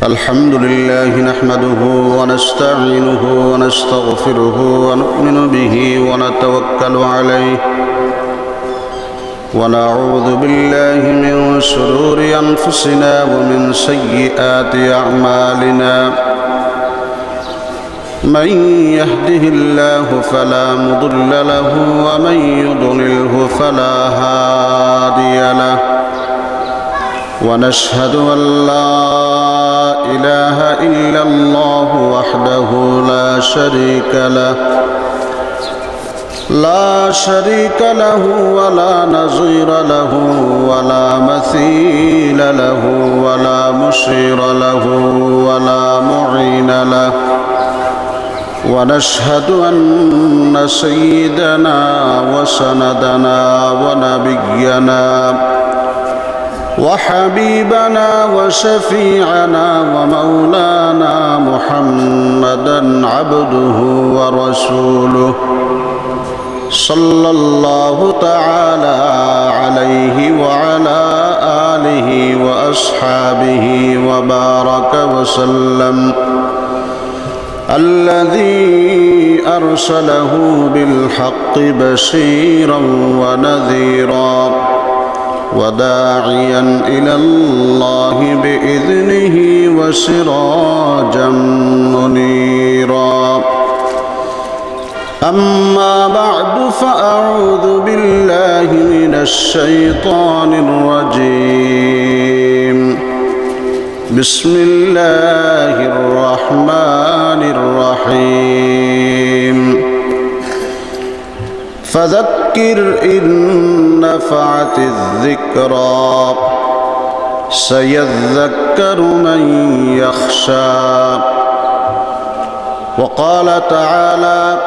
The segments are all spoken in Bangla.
الحمد لله نحمده ونستعينه ونستغفره ونؤمن به ونتوكل عليه ونعوذ بالله من شرور أنفسنا ومن سيئات أعمالنا من يهده الله فلا مضل له ومن يضلله فلا هادي له ونشهد أن لا إله إلا الله وحده لا شريك له ولا نظير له ولا مثيل له ولا مشير له ولا معين له ونشهد أن سيدنا وسندنا ونبينا وحبيبنا وشفيعنا ومولانا محمدا عبده ورسوله صلى الله تعالى عليه وعلى آله وأصحابه وبارك وسلم الذي أرسله بالحق بشيرا ونذيرا وداعيا إلى الله بإذنه وسراجا منيرا أما بعد فأعوذ بالله من الشيطان الرجيم بسم الله الرحمن الرحيم فذكر إن نفعت الذكرى سيذكر من يخشى وقال تعالى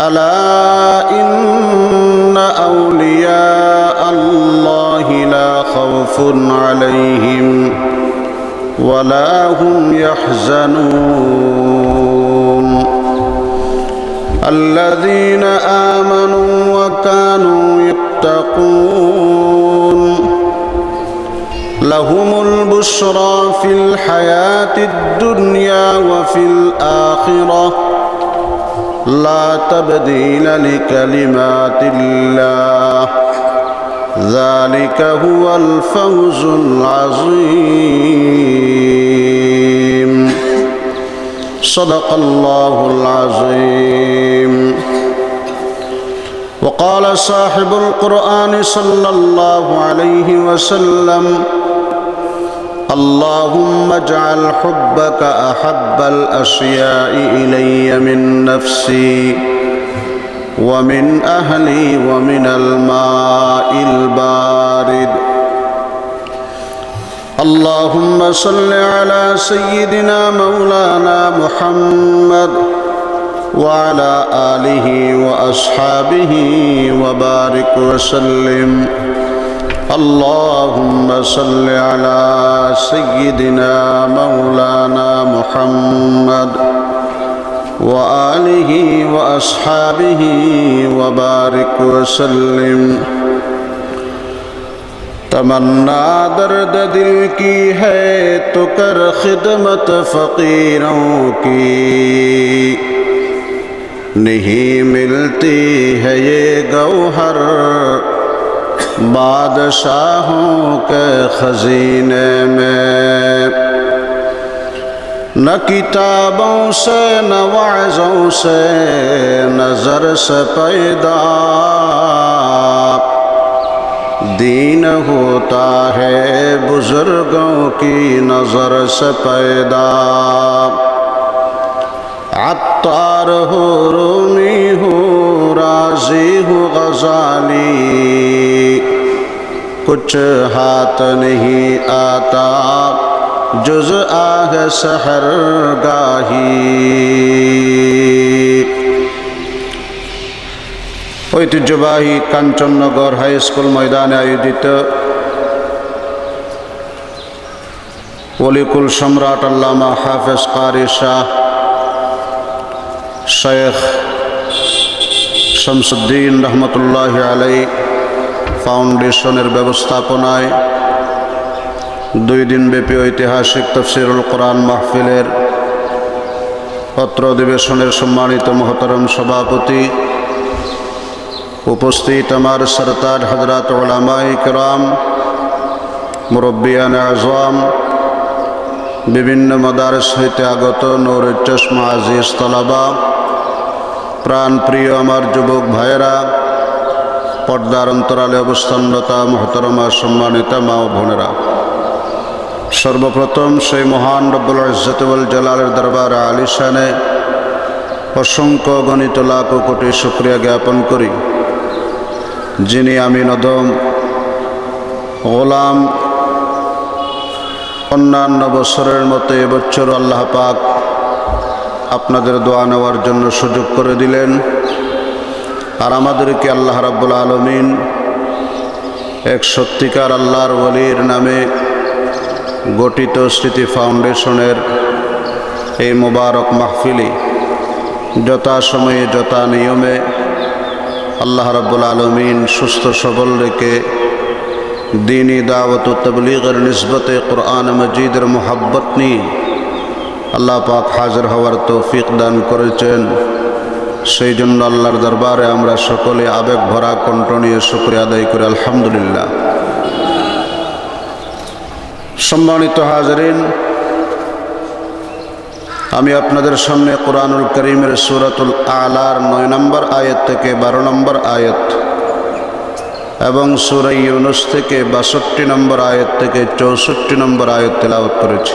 ألا إن أولياء الله لا خوف عليهم ولا هم يحزنون الذين آمنوا وكانوا يتقون لهم البشرى في الحياة الدنيا وفي الآخرة لا تبديل لكلمات الله ذلك هو الفوز العظيم صدق الله العظيم وقال صاحب القرآن صلى الله عليه وسلم اللهم اجعل حبك أحب الأشياء إلي من نفسي ومن أهلي ومن الماء البارد اللهم صل على سيدنا مولانا محمد وعلى آله وأصحابه وبارك وسلم اللهم صل على سيدنا مولانا محمد وآله وأصحابه وبارك وسلم तमन्ना दर्द दिल की है तो कर खिदमत फ़कीरों की नहीं मिलती है ये गौहर बादशाहों के खजीने में न किताबों से न वाज़ों से नज़र से पैदा दीन होता है बुजुर्गों की नज़र से पैदा अत्तार हो रूमी हो राजी हो गज़ाली कुछ हाथ नहीं आता जुज़ आह सहरगाही ঐতিহ্যবাহী কাঞ্চননগর হাই স্কুল ময়দানে আয়োজিত ওলিকুল সম্রাট আল্লামা হাফেজ কারি শাহ শেখ শামসুদ্দিন রহমতুল্লাহি আলাইহি ফাউন্ডেশনের ব্যবস্থাপনায় দুই দিনব্যাপী ঐতিহাসিক তাফসীরুল কোরআন মাহফিলের পত্র অধিবেশনের সম্মানিত মহতরম সভাপতি, উপস্থিত আমার সরতাজ হযরত উলামায়ে কেরাম, মুরব্বিয়ান আযম, বিভিন্ন মাদারিস হইতে আগত নূরের চশমা আজিজ তলাবা, প্রাণপ্রিয় আমার যুবক ভাইয়েরা, পর্দার অন্তরালে অবস্থানরত মহতরমা সম্মানিতা মা ও বোনেরা, সর্বপ্রথম সেই মহান রব্বুল ইজ্জত ওয়াল জালালের দরবারে আলিশানে অসংখ্য গণিত লাখ কোটি শুকরিয়া জ্ঞাপন করি, যিনি আমিন অদম গোলাম অন্যান্য বছরের মতো এবছর আল্লাহ পাক আপনাদের দোয়া নেওয়ার জন্য সুযোগ করে দিলেন। আর আমাদেরকে আল্লাহ রাব্বুল আলামিন এক সত্যিকার আল্লাহর ওলির নামে গঠিত স্মৃতি ফাউন্ডেশনের এই মোবারক মাহফিলে যথাসময়ে যথা নিয়মে আল্লাহ রাব্বুল আলামিন সুস্থ সবল রেখে দ্বীনি দাওয়াত ও তাবলীগের নিসবতে কোরআন মজিদের মোহাব্বত নিয়ে আল্লাহ পাক হাজির হওয়ার তৌফিক দান করেছেন। সেই জন্য আল্লাহর দরবারে আমরা সকলে আবেগ ভরা কণ্ঠ নিয়ে শুকরিয়া আদায় করি আলহামদুলিল্লাহ। সম্মানিত হাজরিন, আমি আপনাদের সামনে কোরআনুল কারীমের সূরাতুল আলার 9 নম্বর আয়াত থেকে 12 নম্বর আয়াত এবং সূরা ইউনূস থেকে 62 নম্বর আয়াত থেকে 64 নম্বর আয়াত তেলাওয়াত করেছি।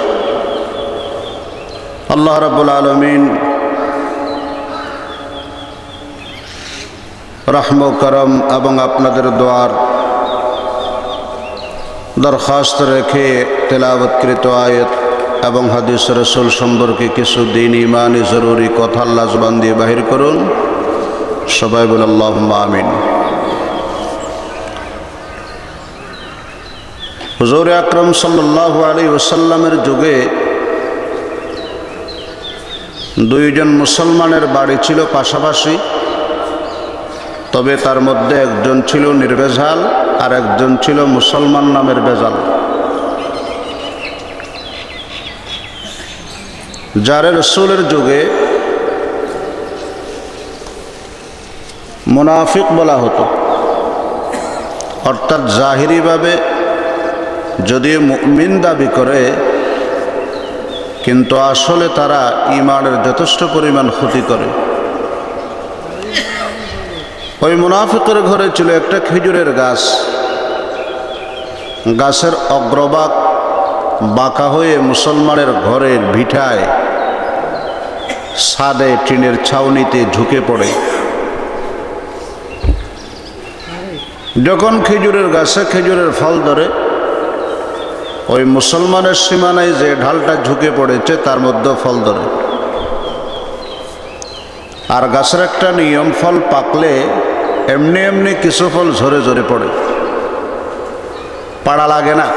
আল্লাহ রাব্বুল আলামিন রহম করম এবং আপনাদের দোয়ার দরখাস্ত রেখে তেলাওয়াতকৃত আয়াত এবং হাদিস রাসূল সম্পর্কে কিছু দ্বীন ইমানি জরুরি কথা আল্লাহ জবান দিয়ে বাহির করুন। সবাই বলে আল্লাহুম্মা আমিন। হুজুর আকরাম সাল্লাল্লাহু আলাইহি ওয়াসাল্লামের যুগে দুইজন মুসলমানের বাড়ি ছিল পাশাপাশি, তবে তার মধ্যে একজন ছিল নির্ভেজাল আর একজন ছিল মুসলমান নামের ভেজাল। যারে রাসূলের যুগে মুনাফিক বলা হতো, অর্থাৎ জাহিরিভাবে যদিও মুমিন দাবি করে কিন্তু আসলে তারা ঈমানের যথেষ্ট পরিমাণ ক্ষতি করে। ওই মুনাফিকের ঘরে ছিল একটা খেজুরের গাছ। গাছের অগ্রভাগ বাঁকা হয়ে মুসলমানের ঘরের ভিটায় ছাদে টিনের ছাউনিতে ঝুঁকে পড়ে। যখন খেজুরের গাছে খেজুরের ফল ধরে, ওই মুসলমানের সীমানায় যে ঢালটা ঝুঁকে পড়েছে তার মধ্যে ফল ধরে। আর গাছের একটা নিয়ম, ফল পাকলে এমনি এমনি কিছু ফল ঝরে ঝরে পড়ে, পাড়া লাগে না।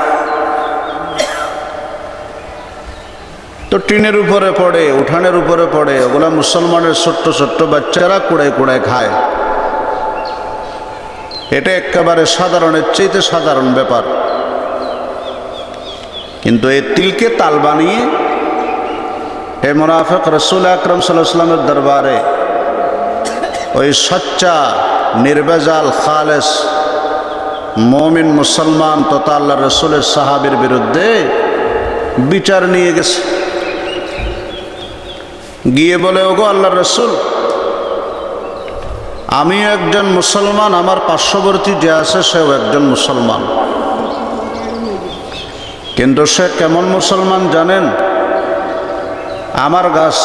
তো টিনের উপরে পড়ে, উঠানের উপরে পড়ে, ওগুলা মুসলমানের ছোট্ট ছোট্ট বাচ্চারা কুড়ায় কুড়ায় খায়। এটা একেবারে সাধারণের চাইতে সাধারণ ব্যাপার। কিন্তু এই তিলকে তাল বানিয়ে হে মুনাফিক রাসূল আকরাম সাল্লাল্লাহু আলাইহি ওয়াসাল্লামের দরবারে ওই সচ্চা নির্ভেজাল খালেস মুমিন মুসলমান তথা আল্লাহ রাসূলের সাহাবীর বিরুদ্ধে বিচার নিয়ে গেছে। গিয়ে বলে, ওগো আল্লাহর রাসূল, আমি একজন মুসলমান, আমার পার্শ্ববর্তী যে আছে সেও একজন মুসলমান, কিন্তু সে কেমন মুসলমান জানেন? আমার গাছ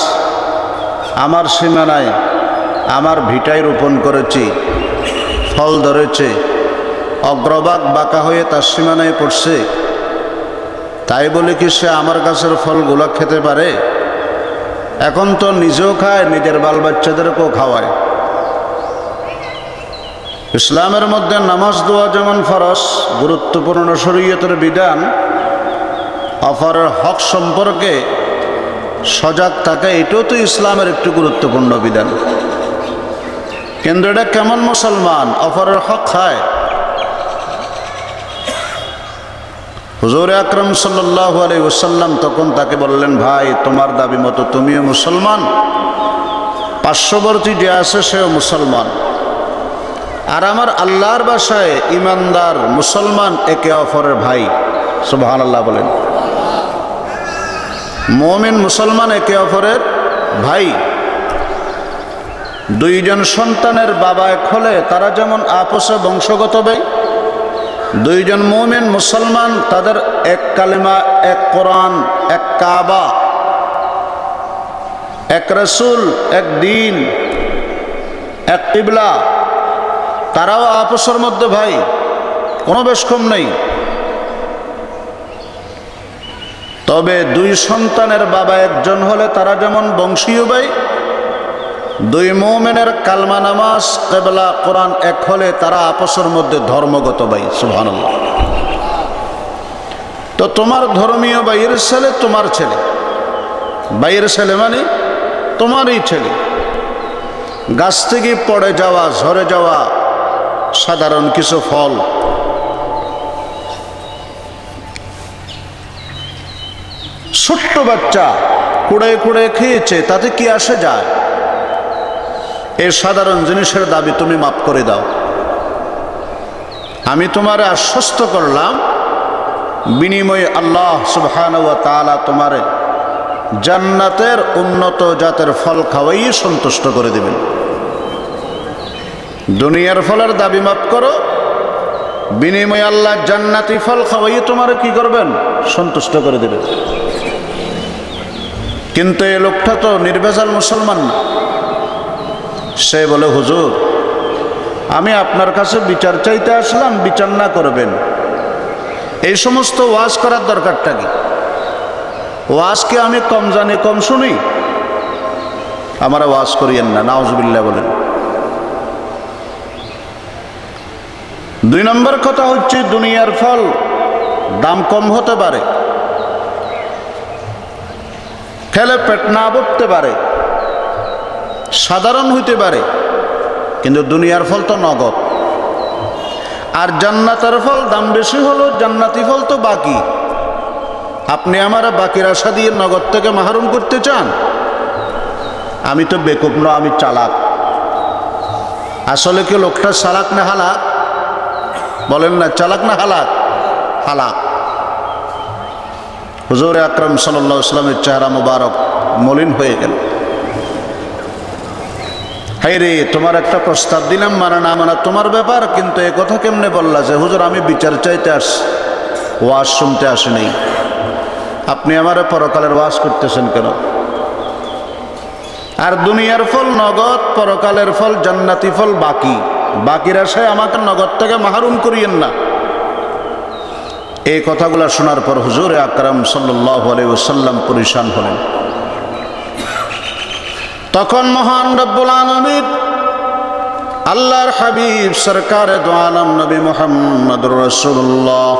আমার সীমানায় আমার ভিটায় রোপণ করেছি, ফল ধরেছে, অগ্রভাগ বাঁকা হয়ে তার সীমানায় পড়ছে, তাই বলে কি সে আমার গাছের ফলগুলো খেতে পারে? এখন তো নিজেও খায়, নিজের বাল বাচ্চাদেরকেও খাওয়ায়। ইসলামের মধ্যে নামাজ দোয়া যেমন ফরজ, গুরুত্বপূর্ণ শরীয়তের বিধান, অপরের হক সম্পর্কে সজাগ থাকা এটাও তো ইসলামের একটি গুরুত্বপূর্ণ বিধান। কিন্তু এটা কেমন মুসলমান অপরের হক খায়? হুজুর আকরাম সাল্লাল্লাহু আলাইহি ওয়াসাল্লাম তখন তাকে বললেন, ভাই তোমার দাবি মতো তুমিও মুসলমান, পার্শ্ববর্তী যে আছে সেও মুসলমান, আর আমার আল্লাহর বাসায় ইমানদার মুসলমান একে অপরের ভাই। সুবহানাল্লাহ বলেন। মুমিন মুসলমান একে অপরের ভাই। দুইজন সন্তানের বাবা এক হলে তারা যেমন আপসে বংশগত ভাই, দুইজন মুমিন মুসলমান তাদের এক কালেমা, এক কোরআন, এক কাবা, এক রাসূল, এক দিন, এক কিবলা, তারাও আপসের মধ্যে ভাই, কোনো বেশকম নেই। তবে দুই সন্তানের বাবা একজন হলে তারা যেমন বংশীয় ভাই, দুই মুমিনের কালমা, নামাজ, কিবলা, কোরআন এক হলে তারা আপসের মধ্যে ধর্মগত ভাই। সুবহানাল্লাহ। তো তোমার ধর্মীয় ভাইয়ের ছেলে তোমার ছেলে, ভাইয়ের ছেলে মানে তোমারই ছেলে। গাছ থেকে পড়ে যাওয়া, ঝরে যাওয়া সাধারণ কিছু ফল, ছোট্ট বাচ্চা কুড়ে কুড়ে খেয়েছে, তাতে কি আসে যায়? এই সাধারণ জিনিসের দাবি তুমি মাফ করে দাও। আমি তোমারে আশ্বস্ত করলাম, বিনিময়ে আল্লাহ সুবহানাহু ওয়া তাআলা তোমারে জান্নাতের উন্নত জাতের ফল খাওয়াই সন্তুষ্ট করে দেবেন। দুনিয়ার ফলের দাবি মাফ করো, বিনিময়ে আল্লাহ জান্নাতি ফল খাওয়াই তোমারে কি করবেন? সন্তুষ্ট করে দেবেন। কিন্তু এই লোকটা তো নির্ভেজাল মুসলমান না। সে বলে, হুজুর আমি আপনার কাছে বিচার চাইতে আসলাম, বিচার না করবেন। এই সমস্ত ওয়াজ করার দরকারটা কি? ওয়াজকে আমি কম জানি, কম শুনি? আমার ওয়াজ করিয়েন না, নাউজুবিল্লাহ বলেন। দুই নম্বর কথা হচ্ছে, দুনিয়ার ফল দাম কম হতে পারে, খেলে পেট না ভরতে পারে, সাধারণ হইতে পারে, কিন্তু দুনিয়ার ফল তো নগদ। আর জান্নাতের ফল দাম বেশি হলো, জান্নাতি ফল তো বাকি। আপনি আমার বাকির আশা দিয়ে নগদ থেকে মাহরুম করতে চান? আমি তো বেকুব না, আমি চালাক। আসলে কি লোকটা চালাক না হালাক? বলেন না, চালাক না হালাক? হালাক। হুজুর আকরাম সাল্লাল্লাহু আলাইহি ওয়াসাল্লামের চেহারা মুবারক মলিন হয়ে গেল। হাই রে, তোমার একটা প্রস্তাব দিলাম, মানে না মানে তোমার ব্যাপার, কিন্তু এ কথা কেমনে বললা যে হুজুর আমি বিচার চাইতে আসছি, ওয়াজ শুনতে আসি নাই? আপনি আমারে পরকালের ওয়াজ করতেছেন কেন? আর দুনিয়ার ফল নগদ, পরকালের ফল জান্নাতি ফল বাকি। বাকির আশায় আমাকে নগদ থেকে মাহরুম করিয়েন না। এই কথাগুলো শোনার পর হুজুর আকরাম সাল্লাল্লাহু আলাইহি ওয়াসাল্লাম পরিশান হলেন। তখন মহান রব্বুল আলামিন আল্লাহর হাবিব সরকারে দো আলম নবী মুহাম্মদুর রাসূলুল্লাহ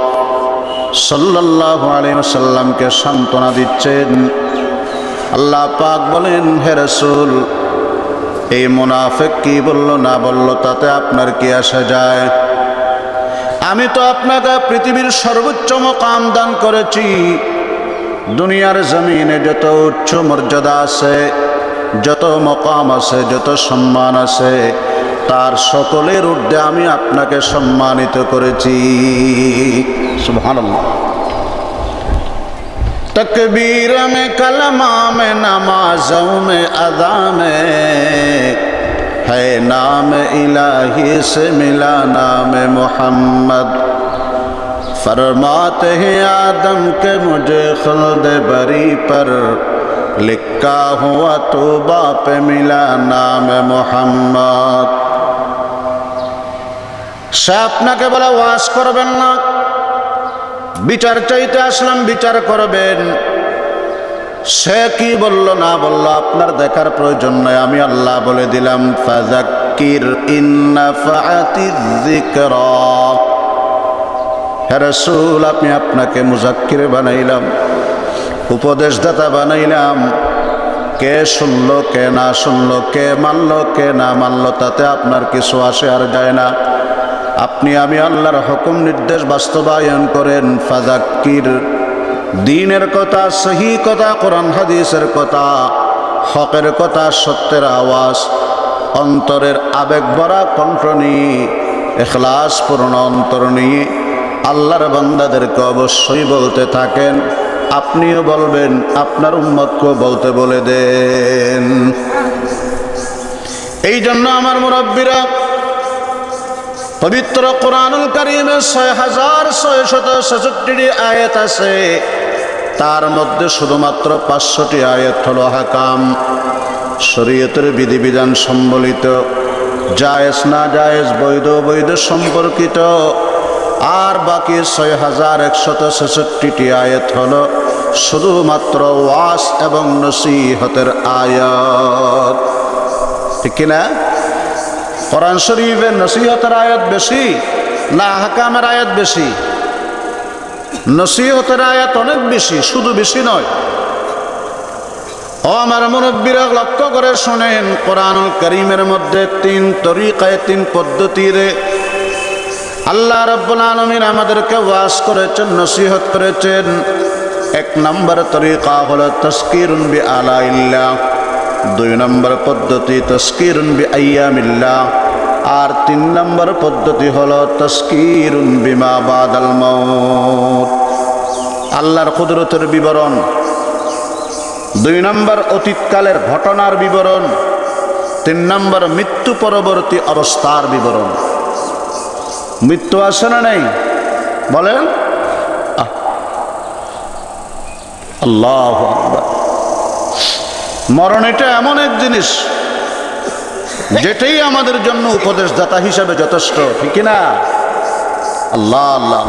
সাল্লাল্লাহু আলাইহি ওয়াসাল্লামকে সান্ত্বনা দিচ্ছেন। আল্লাহ পাক বলেন, হে রাসূল, এই মুনাফিক কি বলল না বলল তাতে আপনার কি আসা যায়? আমি তো আপনাকে পৃথিবীর সর্বোচ্চ মকাম দান করেছি। দুনিয়ার জমিনে যত উচ্চ মর্যাদা আছে, যত মকাম আছে, যত সম্মান আছে, তার সকলের ঊর্ধ্বে আমি আপনাকে সম্মানিত করেছি। সুবহানাল্লাহ। तकबीर में कलमा में नमाज़ों में अदा में है नाम इलाही से मिला नाम मोहम्मद। फरमाते हैं आदम के मुझे खुल्द बरी पर लिखा हुआ तौबा पे मिला नाम मोहम्मद। সে আপনাকে বলে ওয়াজ করবেন না, বিচার চাইতে আসলাম, বিচার করবেন। সে কি বলল না বলল আপনার দেখার প্রয়োজন নয়, আমি আল্লাহ বলে দিলাম, ফাযাক্কির ইন নাফআতিয যিকরা। হে রাসূল, আমি আপনাকে মুযাক্কির বানাইলাম, উপদেশদাতা বানাইলাম। কে শুনলো, কে না শুনলো, কে মানলো, কে না মানলো, তাতে আপনার কিছু আসে আর যায় না। আপনি আমি আল্লাহর হুকুম নির্দেশ বাস্তবায়ন করেন। ফাযাক্কির, দ্বীনের কথা, সহি কথা, কোরআন হাদিসের কথা, হকের কথা, সত্যের আওয়াজ, অন্তরের আবেগ ভরা কণ্ঠ নিয়ে, ইখলাস পূর্ণ অন্তর নিয়ে আল্লাহর বান্দাদেরকে অবশ্যই বলতে থাকেন। আপনিও বলবেন, আপনার উম্মতকেও বলতে বলে দেন। এই জন্য আমার মুরব্বীরা পবিত্র কোরআনুল কারীমে 6666টি আয়াত আছে, তার মধ্যে শুধুমাত্র 500টি আয়াত হলো হাকাম, শরীয়তের বিধিবিধান সম্বলিত, জায়েজ না জায়েজ, বৈধ বৈধ সম্পর্কিত। আর বাকি 6166টি আয়াত হলো শুধুমাত্র ওয়াজ এবং নসিহতের আয়াত। ঠিক কিনা? কোরআন শরীফের নসিহতের আয়াত বেশি না হাকামের আয়াত বেশি? নসিহতের আয়াত অনেক বেশি, শুধু বেশি নয়। ও আমার মুরব্বীরা, লক্ষ্য করে শোনেন, কোরআনুল কারীমের মধ্যে 3 তরিকায়, 3 পদ্ধতিতে আল্লাহ রাব্বুল আলামিন আমাদেরকে ওয়াজ করেছেন, নসিহত করেছেন। 1 নম্বর তরিকা হলো তাসকিরুন বিআলাইল্লাহ, 2 নম্বর পদ্ধতি তাসকিরুন বিআইয়ামিল্লাহ, আর 3 নম্বর পদ্ধতি হলো তাসকিরুন বিমা বাদাল মাউত। আল্লাহর কুদরতের বিবরণ, 2 নম্বর অতীতকালের ঘটনার বিবরণ, 3 নম্বর মৃত্যু পরবর্তী অবস্থার বিবরণ। মৃত্যু আসে না নেই? বলেন। আল্লাহু আকবার। মরণ এটা এমন এক জিনিস যেটাই আমাদের জন্য উপদেশদাতা হিসাবে যথেষ্ট, ঠিক না? আল্লাহ আল্লাহ।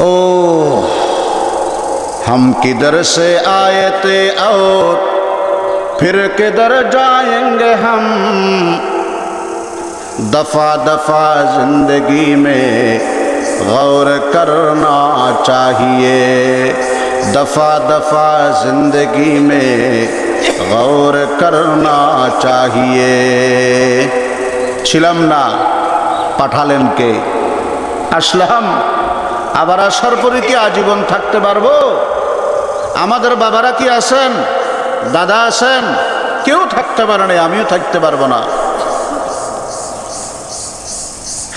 ও हम किधर से आए थे और फिर किधर जाएंगे हम, दफा दफा जिंदगी में गौर करना चाहिए, दफा दफा जिंदगी में गौर करना चाहिए। ছিলাম না, পাঠালেন কে? আসলাম, আবার আসার পরে কি আজীবন থাকতে পারবো? আমাদের বাবারা কি আছেন, দাদা আছেন? কেউ থাকতে পারে না, আমিও থাকতে পারবো না।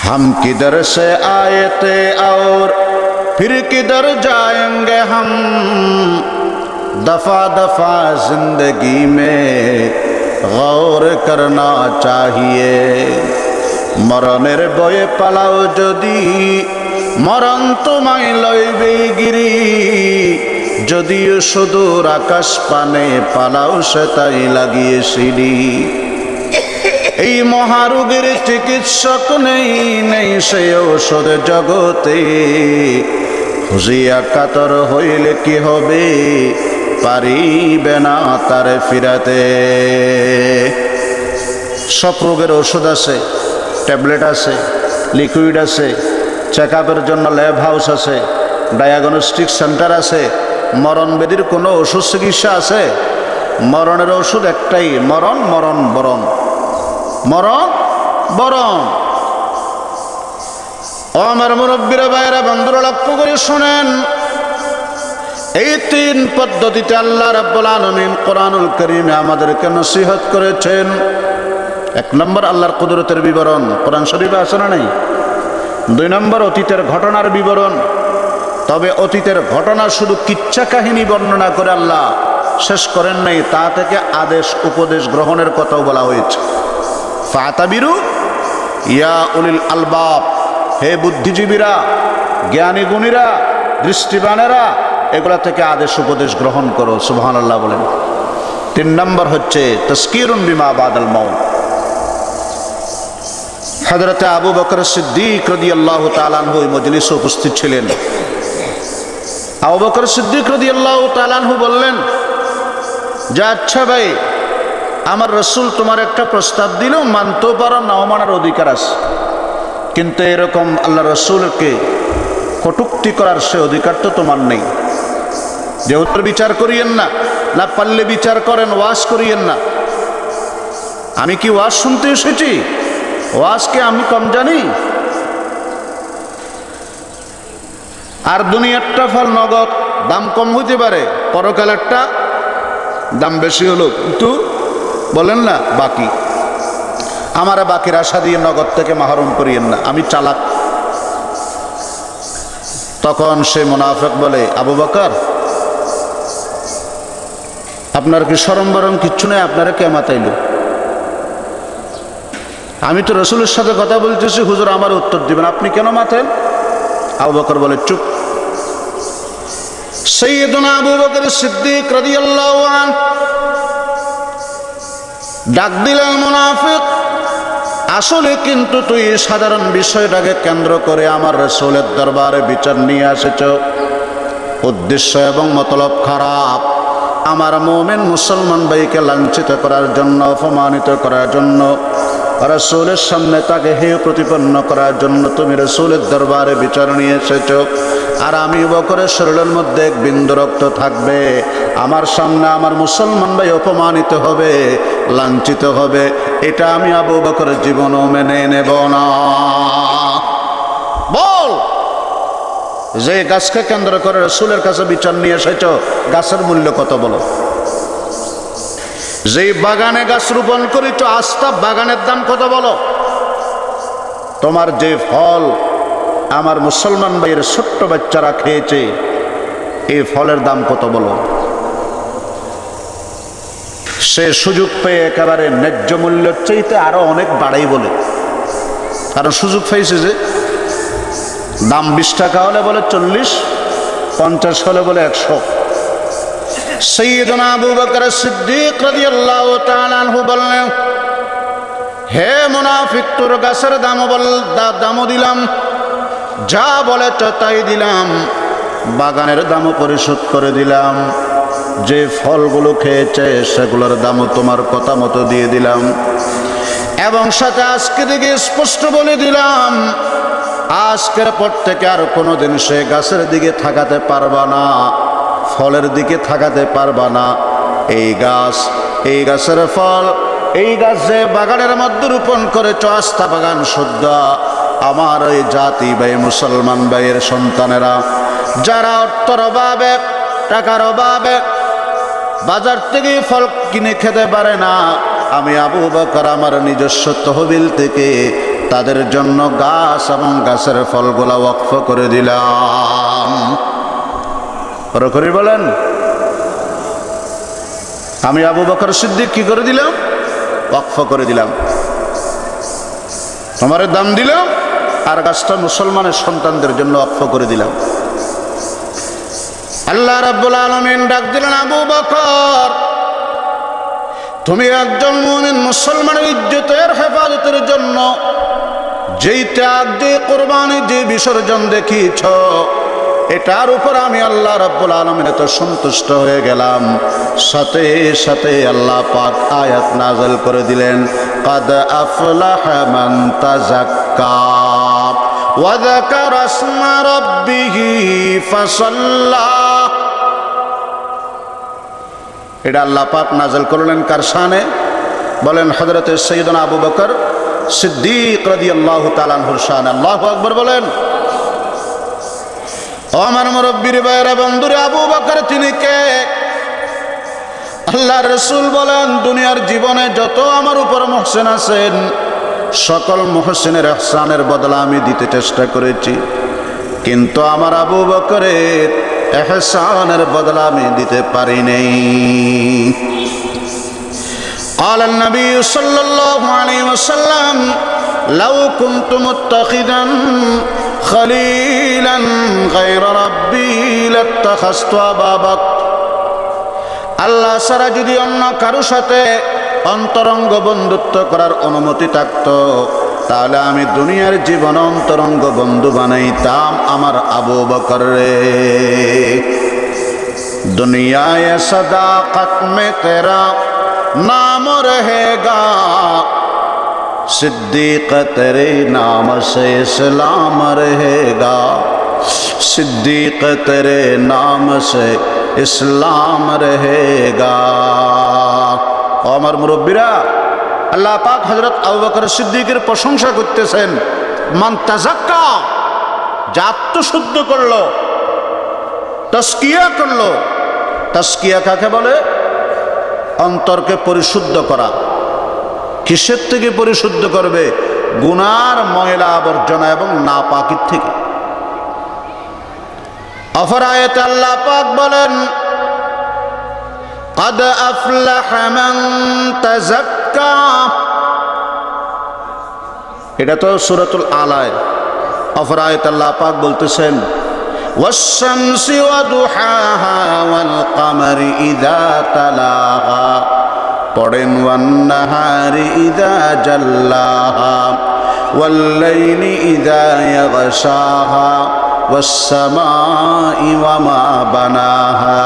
हम किधर से आए थे और फिर किधर जाएंगे हम, दफा दफा जिंदगी में गौर करना चाहिए। মরণের বয়ে পালাও যদি, মরণ তোমায় লইবে গিরি, যদিও সুদূর আকাশ পানে পালাও সে তাই লাগিয়ে সিঁড়ি। এই মহারোগের চিকিৎসক নেই, নেই সে ঔষধ জগতে, খুঁজিয়া কাতর হইলে কি হবে, পারিবে না তারে ফিরাতে। সব রোগের ওষুধ আছে, ট্যাবলেট আছে, লিকুইড আছে, চেক আপের জন্য ল্যাব হাউস আছে, ডায়াগনস্টিক সেন্টার আছে। মরণ ব্যাধির কোনো ওষুধ চিকিৎসা আছে? মরণের ওষুধ একটাই, মরণ মরণ বরণ, মরণ বরণ। ও আমার মুরব্বীরা, ভাইরা, বন্ধুরা, লক্ষ্য করে শোনেন, এই 3 পদ্ধতিতে আল্লাহ রাব্বুল আলামিন কোরআনুল কারীমে আমাদেরকে নসিহত করেছেন। 1 নম্বর আল্লাহর কুদরতের বিবরণ, কোরআন শরীফে আছে না নাই? 2 নম্বর অতীতের ঘটনার বিবরণ। তবে অতীতের ঘটনা শুধু কিচ্ছা কাহিনী বর্ণনা করে আল্লাহ শেষ করেন নাই, তা থেকে আদেশ উপদেশ গ্রহণের কথাও বলা হয়েছে। ফাতাবিরু ইয়া উলিল আলবাব, হে বুদ্ধিজীবীরা, জ্ঞানী গুণীরা, দৃষ্টিবানেরা, এগুলা থেকে আদেশ উপদেশ গ্রহণ করো। সুবহানাল্লাহ বলেন। 3 নম্বর হচ্ছে তাসকিরুন বিমা বাদাল মাউত। হযরত আবু বকর সিদ্দিক রাদিয়াল্লাহু তাআলা আনহু এই মজলিসে উপস্থিত ছিলেন। আবু বকর সিদ্দিক রাদিয়াল্লাহু তাআলা আনহু বললেন যে, আচ্ছা ভাই, আমার রাসূল তোমার একটা প্রস্তাব দিল, মানতেও পারো, নাও মানার অধিকার আছে, কিন্তু এরকম আল্লাহ রাসূলকে কটূক্তি করার সে অধিকার তো তোমার নেই। যেহেতু বিচার করিয়েন না, না পারলে বিচার করেন, ওয়াজ করিয়েন না। আমি কি ওয়াজ শুনতে এসেছি? ওয়াজকে আমি কম জানি? আর দুনিয়ারটা ফল নগদ, দাম কম হইতে পারে, পরকালেরটা দাম বেশি হলো কিন্তু বলেন না বাকি। আমারে বাকির আশা দিয়ে নগদ থেকে মাহরুম করিয়েন না, আমি চালাক। তখন সে মুনাফিক বলে, আবু বকর আপনার কি শরম বরম কিচ্ছু নেই? আপনারা কে মাতাইল? আমি তো রসুলের সাথে কথা বলতেছি, হুজুর আমার উত্তর দিবেন, আপনি কেন মাতেন? আবু বকর বলে, চুপ। সাইয়্যিদুনা আবু বকর সিদ্দিক রাদিয়াল্লাহু আনহু ডাক দিলেন, মুনাফিক আসলে কিন্তু তুই সাধারণ বিষয়টাকে কেন্দ্র করে আমার রাসূলের দরবারে বিচার নিয়ে এসেছ। উদ্দেশ্য এবং মতলব খারাপ। আমার মুমিন মুসলমান ভাইকে লাঞ্ছিত করার জন্য, অপমানিত করার জন্য, রাসূলের সামনে তাকে হেয় প্রতিপন্ন করার জন্য তুমি রাসূলের দরবারে বিচার নিয়ে এসেছ। আর আমি বকরের শরীরের মধ্যে এক বিন্দু রক্ত থাকবে, আমার সামনে আমার মুসলমান ভাই অপমানিত হবে, লাঞ্ছিত হবে, এটা আমি আবু বকরের জীবনও মেনে নেব না। বল, যে গাছকে কেন্দ্র করে রাসূলের কাছে বিচার নিয়ে এসেছ, গাছের মূল্য কত বলো? যেই বাগানে গাছ রোপণ করেছ, আস্থা বাগানের দাম কত বলো? তোমার যে ফল আমার মুসলমান ভাইয়ের ছোট্ট বাচ্চারা খেয়েছে, এই ফলের দাম কত বলো? সে সুযোগ পেয়ে একেবারে ন্যায্য মূল্যের চাইতে আরো অনেক বাড়াই বলে, কারণ সুযোগ পেয়েছে যে। দাম 20 টাকা হলে বলে 40, 50 হলে বলে 100। সাইয়্যিদুনা আবু বকর সিদ্দিক রাদিয়াল্লাহু তাআলা আনহু বললেন, হে মুনাফিক, তোর গাছের দামও দিলাম, যা বলে তাই দিলাম, বাগানের দামও পরিশোধ করে দিলাম, যে ফলগুলো খেয়েছে সেগুলোর দামও তোমার কথা মতো দিয়ে দিলাম, এবং সাথে আজকে থেকে স্পষ্ট বলে দিলাম, আজকের পর থেকে আর কোনোদিন সে গাছের দিকে থাকাতে পারবা না, ফলের দিকে থাকাতে পারবা না। এই গাছ, এই গাছের ফল, এই গাছ যে বাগানের মধ্যে রোপণ করেছ, আস্থা বাগান শুদ্ধ আমার ওই জাতি ভাই মুসলমান ভাইয়ের সন্তানেরা, যারা অর্থর অভাবে, টাকার অভাবে বাজার থেকে ফল কিনে খেতে পারে না, আমি আবু বকর আমার নিজস্ব তহবিল থেকে তাদের জন্য গাছ এবং গাছের ফলগুলা ওয়াকফ করে দিলাম। রকরি বলেন, আমি আবু বকর সিদ্দিক কি করে দিলাম? ওয়াকফ করে দিলাম, তোমার দাম দিলাম, আর গাছটা মুসলমানের সন্তানদের জন্য ওয়াকফ করে দিলাম। আল্লাহ রাব্বুল আলামিন ডাক দিলেন, আবু বকর তুমি একজন মুমিন মুসলমানের ইজ্জতের হেফাজতের জন্য যেই ত্যাগ, যে কোরবানি, যে বিসর্জন দেখিয়েছ, এটার উপর আমি আল্লাহ রাব্বুল আলামিন এত সন্তুষ্ট হয়ে গেলাম। সাথে সাথে আল্লাহ পাক আয়াত নাযিল করে দিলেন, কাদ আফলাহা মান তাযাক্কা ওয়া যাকারা ইসমা রাব্বিহি ফাসাল্লা। এটা আল্লাহ পাক নাযিল করলেন কার শানে? বলেন হযরত সাইয়্যিদুনা আবু বকর সিদ্দিক রাদিয়াল্লাহু তাআলা আনহুর শানে। আল্লাহু আকবার বলেন। আমার মুরব্বির ভাইয়েরা, বন্ধুরে, আবু বকর তিনি কে? আল্লাহর রাসূল বলেন, দুনিয়ার জীবনে যত আমার উপর মুহসিন আছেন, সকল মুহসিনের ইহসানের বদলা আমি দিতে চেষ্টা করেছি, কিন্তু আমার আবু বকরের ইহসানের বদলা আমি দিতে পারি নাই। قال النبي صلى الله عليه وسلم لو كنت متخذا خليلا غير ربي لاتخذت أبا بكر। আল্লাহ ছাড়া যদি অন্য কারো সাথে অন্তরঙ্গ বন্ধুত্ব করার অনুমতি থাকতো, তাহলে আমি দুনিয়ার জীবন অন্তরঙ্গ বন্ধু বানাইতাম আমার আবু বকর রে। দুনিয়ায় সদাকত মে তেরা नाम रहेगा, सिद्दीक तेरे नाम से इस्लाम रहेगा, सिद्दीक तेरे नाम से इस्लाम रहेगा। আমার মুরব্বীরা, আল্লাহ পাক হযরত আবু বকর সিদ্দিকের প্রশংসা করতেছেন, মান তাযাক্কা, যা আত্মশুদ্ধ করলো, তাসকিয়া করলো। তাসকিয়া কাকে বলে? অন্তরকে পরিশুদ্ধ করা। কিসের থেকে পরিশুদ্ধ করবে? গুনার ময়লা আবর্জনা এবং নাপাকির থেকে। অপর আয়াতে আল্লাহ পাক বলেন, قد أفلح من تزكى। এটা তো সূরাতুল আলায়। অপর আয়াতে আল্লাহ পাক বলতেছেন, والشمس وضحاها والقمر إذا تلاها পড়েন والنهار إذا جلاها والليل إذا يغشاها والسماء وما بناها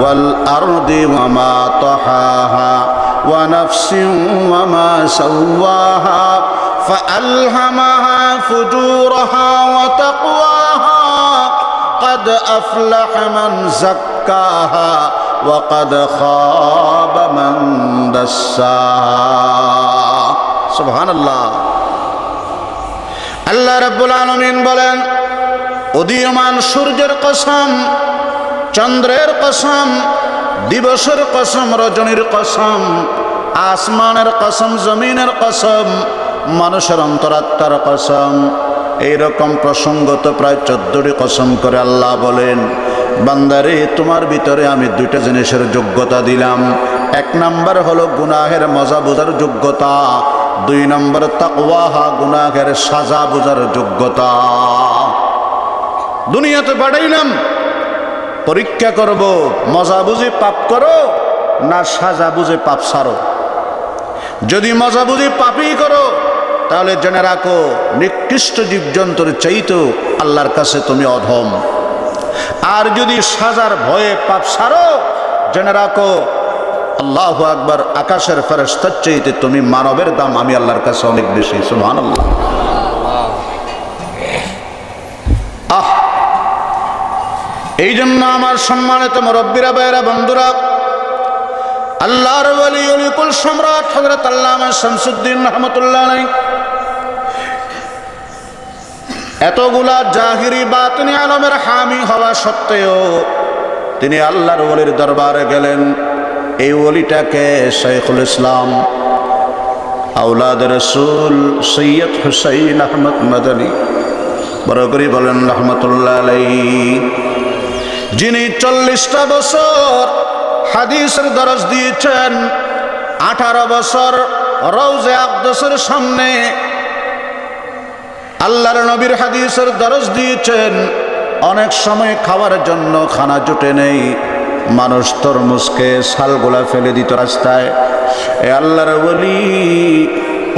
والأرض وما طحاها ونفس وما سواها فألهمها فجورها وتقواها قد أفلح من زكاها وقد خاب من دساها سبحان الله আল্লাহ রাব্বুল আলামিন বলেন, উদীয়মান সূর্যের কসম, চন্দ্রের কসম, দিবসের কসম, রজনীর কসম, আসমানের কসম, জমিনের কসম, মানুষের অন্তরাত্মার কসম। এইরকম প্রসঙ্গত প্রায় 14টি কসম করে আল্লাহ বলেন, বান্দারে তোমার ভিতরে আমি দুইটা জিনিসের যোগ্যতা দিলাম। এক নাম্বার হলো গুনাহের মজা বোঝার যোগ্যতা, 2 নম্বর তাকওয়াহা, গুনাহের সাজা বোঝার যোগ্যতা। দুনিয়াতে পাঠাইলাম পরীক্ষা করব, মজা বুঝে পাপ করো না সাজা বুঝে পাপ সারো। যদি মজা বুঝে পাপই করো তাহলে জেনে রাখো, নিকৃষ্ট জীবজন্তুর চাইতো আল্লাহর কাছে তুমি অধম। আর যদি সাজার ভয়ে পাপ সারো, জেনে রাখো আল্লাহু আকবার, আকাশের ফেরেশতার চাইতে তুমি মানবের দাম আমি আল্লাহর কাছে অনেক বেশি। সুবহানাল্লাহ। এই জন্য আমার সম্মানিত মুরব্বীরা, ভাইরা, বন্ধুরা, আল্লাহর ওলি কুল সম্রাট হযরত আল্লামা শামসুদ্দিন রহমাতুল্লাহ আলাইহি এতগুলা জাহিরি বাতিনি আলমের হামি হওয়া সত্ত্বেও তিনি আল্লাহর ওলির দরবারে গেলেন। এই ওলিটাকে শাইখুল ইসলাম আওলাদ রাসূল সৈয়দ হুসাইন আহমদ মাদানী বড় করে বলেন রহমাতুল্লাহ আলাইহি, যিনি 40টা বছর হাদিসের দরস দিয়েছেন, 18 বছর রওজে আকদসের সামনে আল্লাহর নবীর হাদিসের দরস দিয়েছেন। অনেক সময় খাওয়ার জন্য খানা জুটে নেই, মানুষ তরমুজকে শালগুলা ফেলে দিত রাস্তায়। এ আল্লাহর ওলি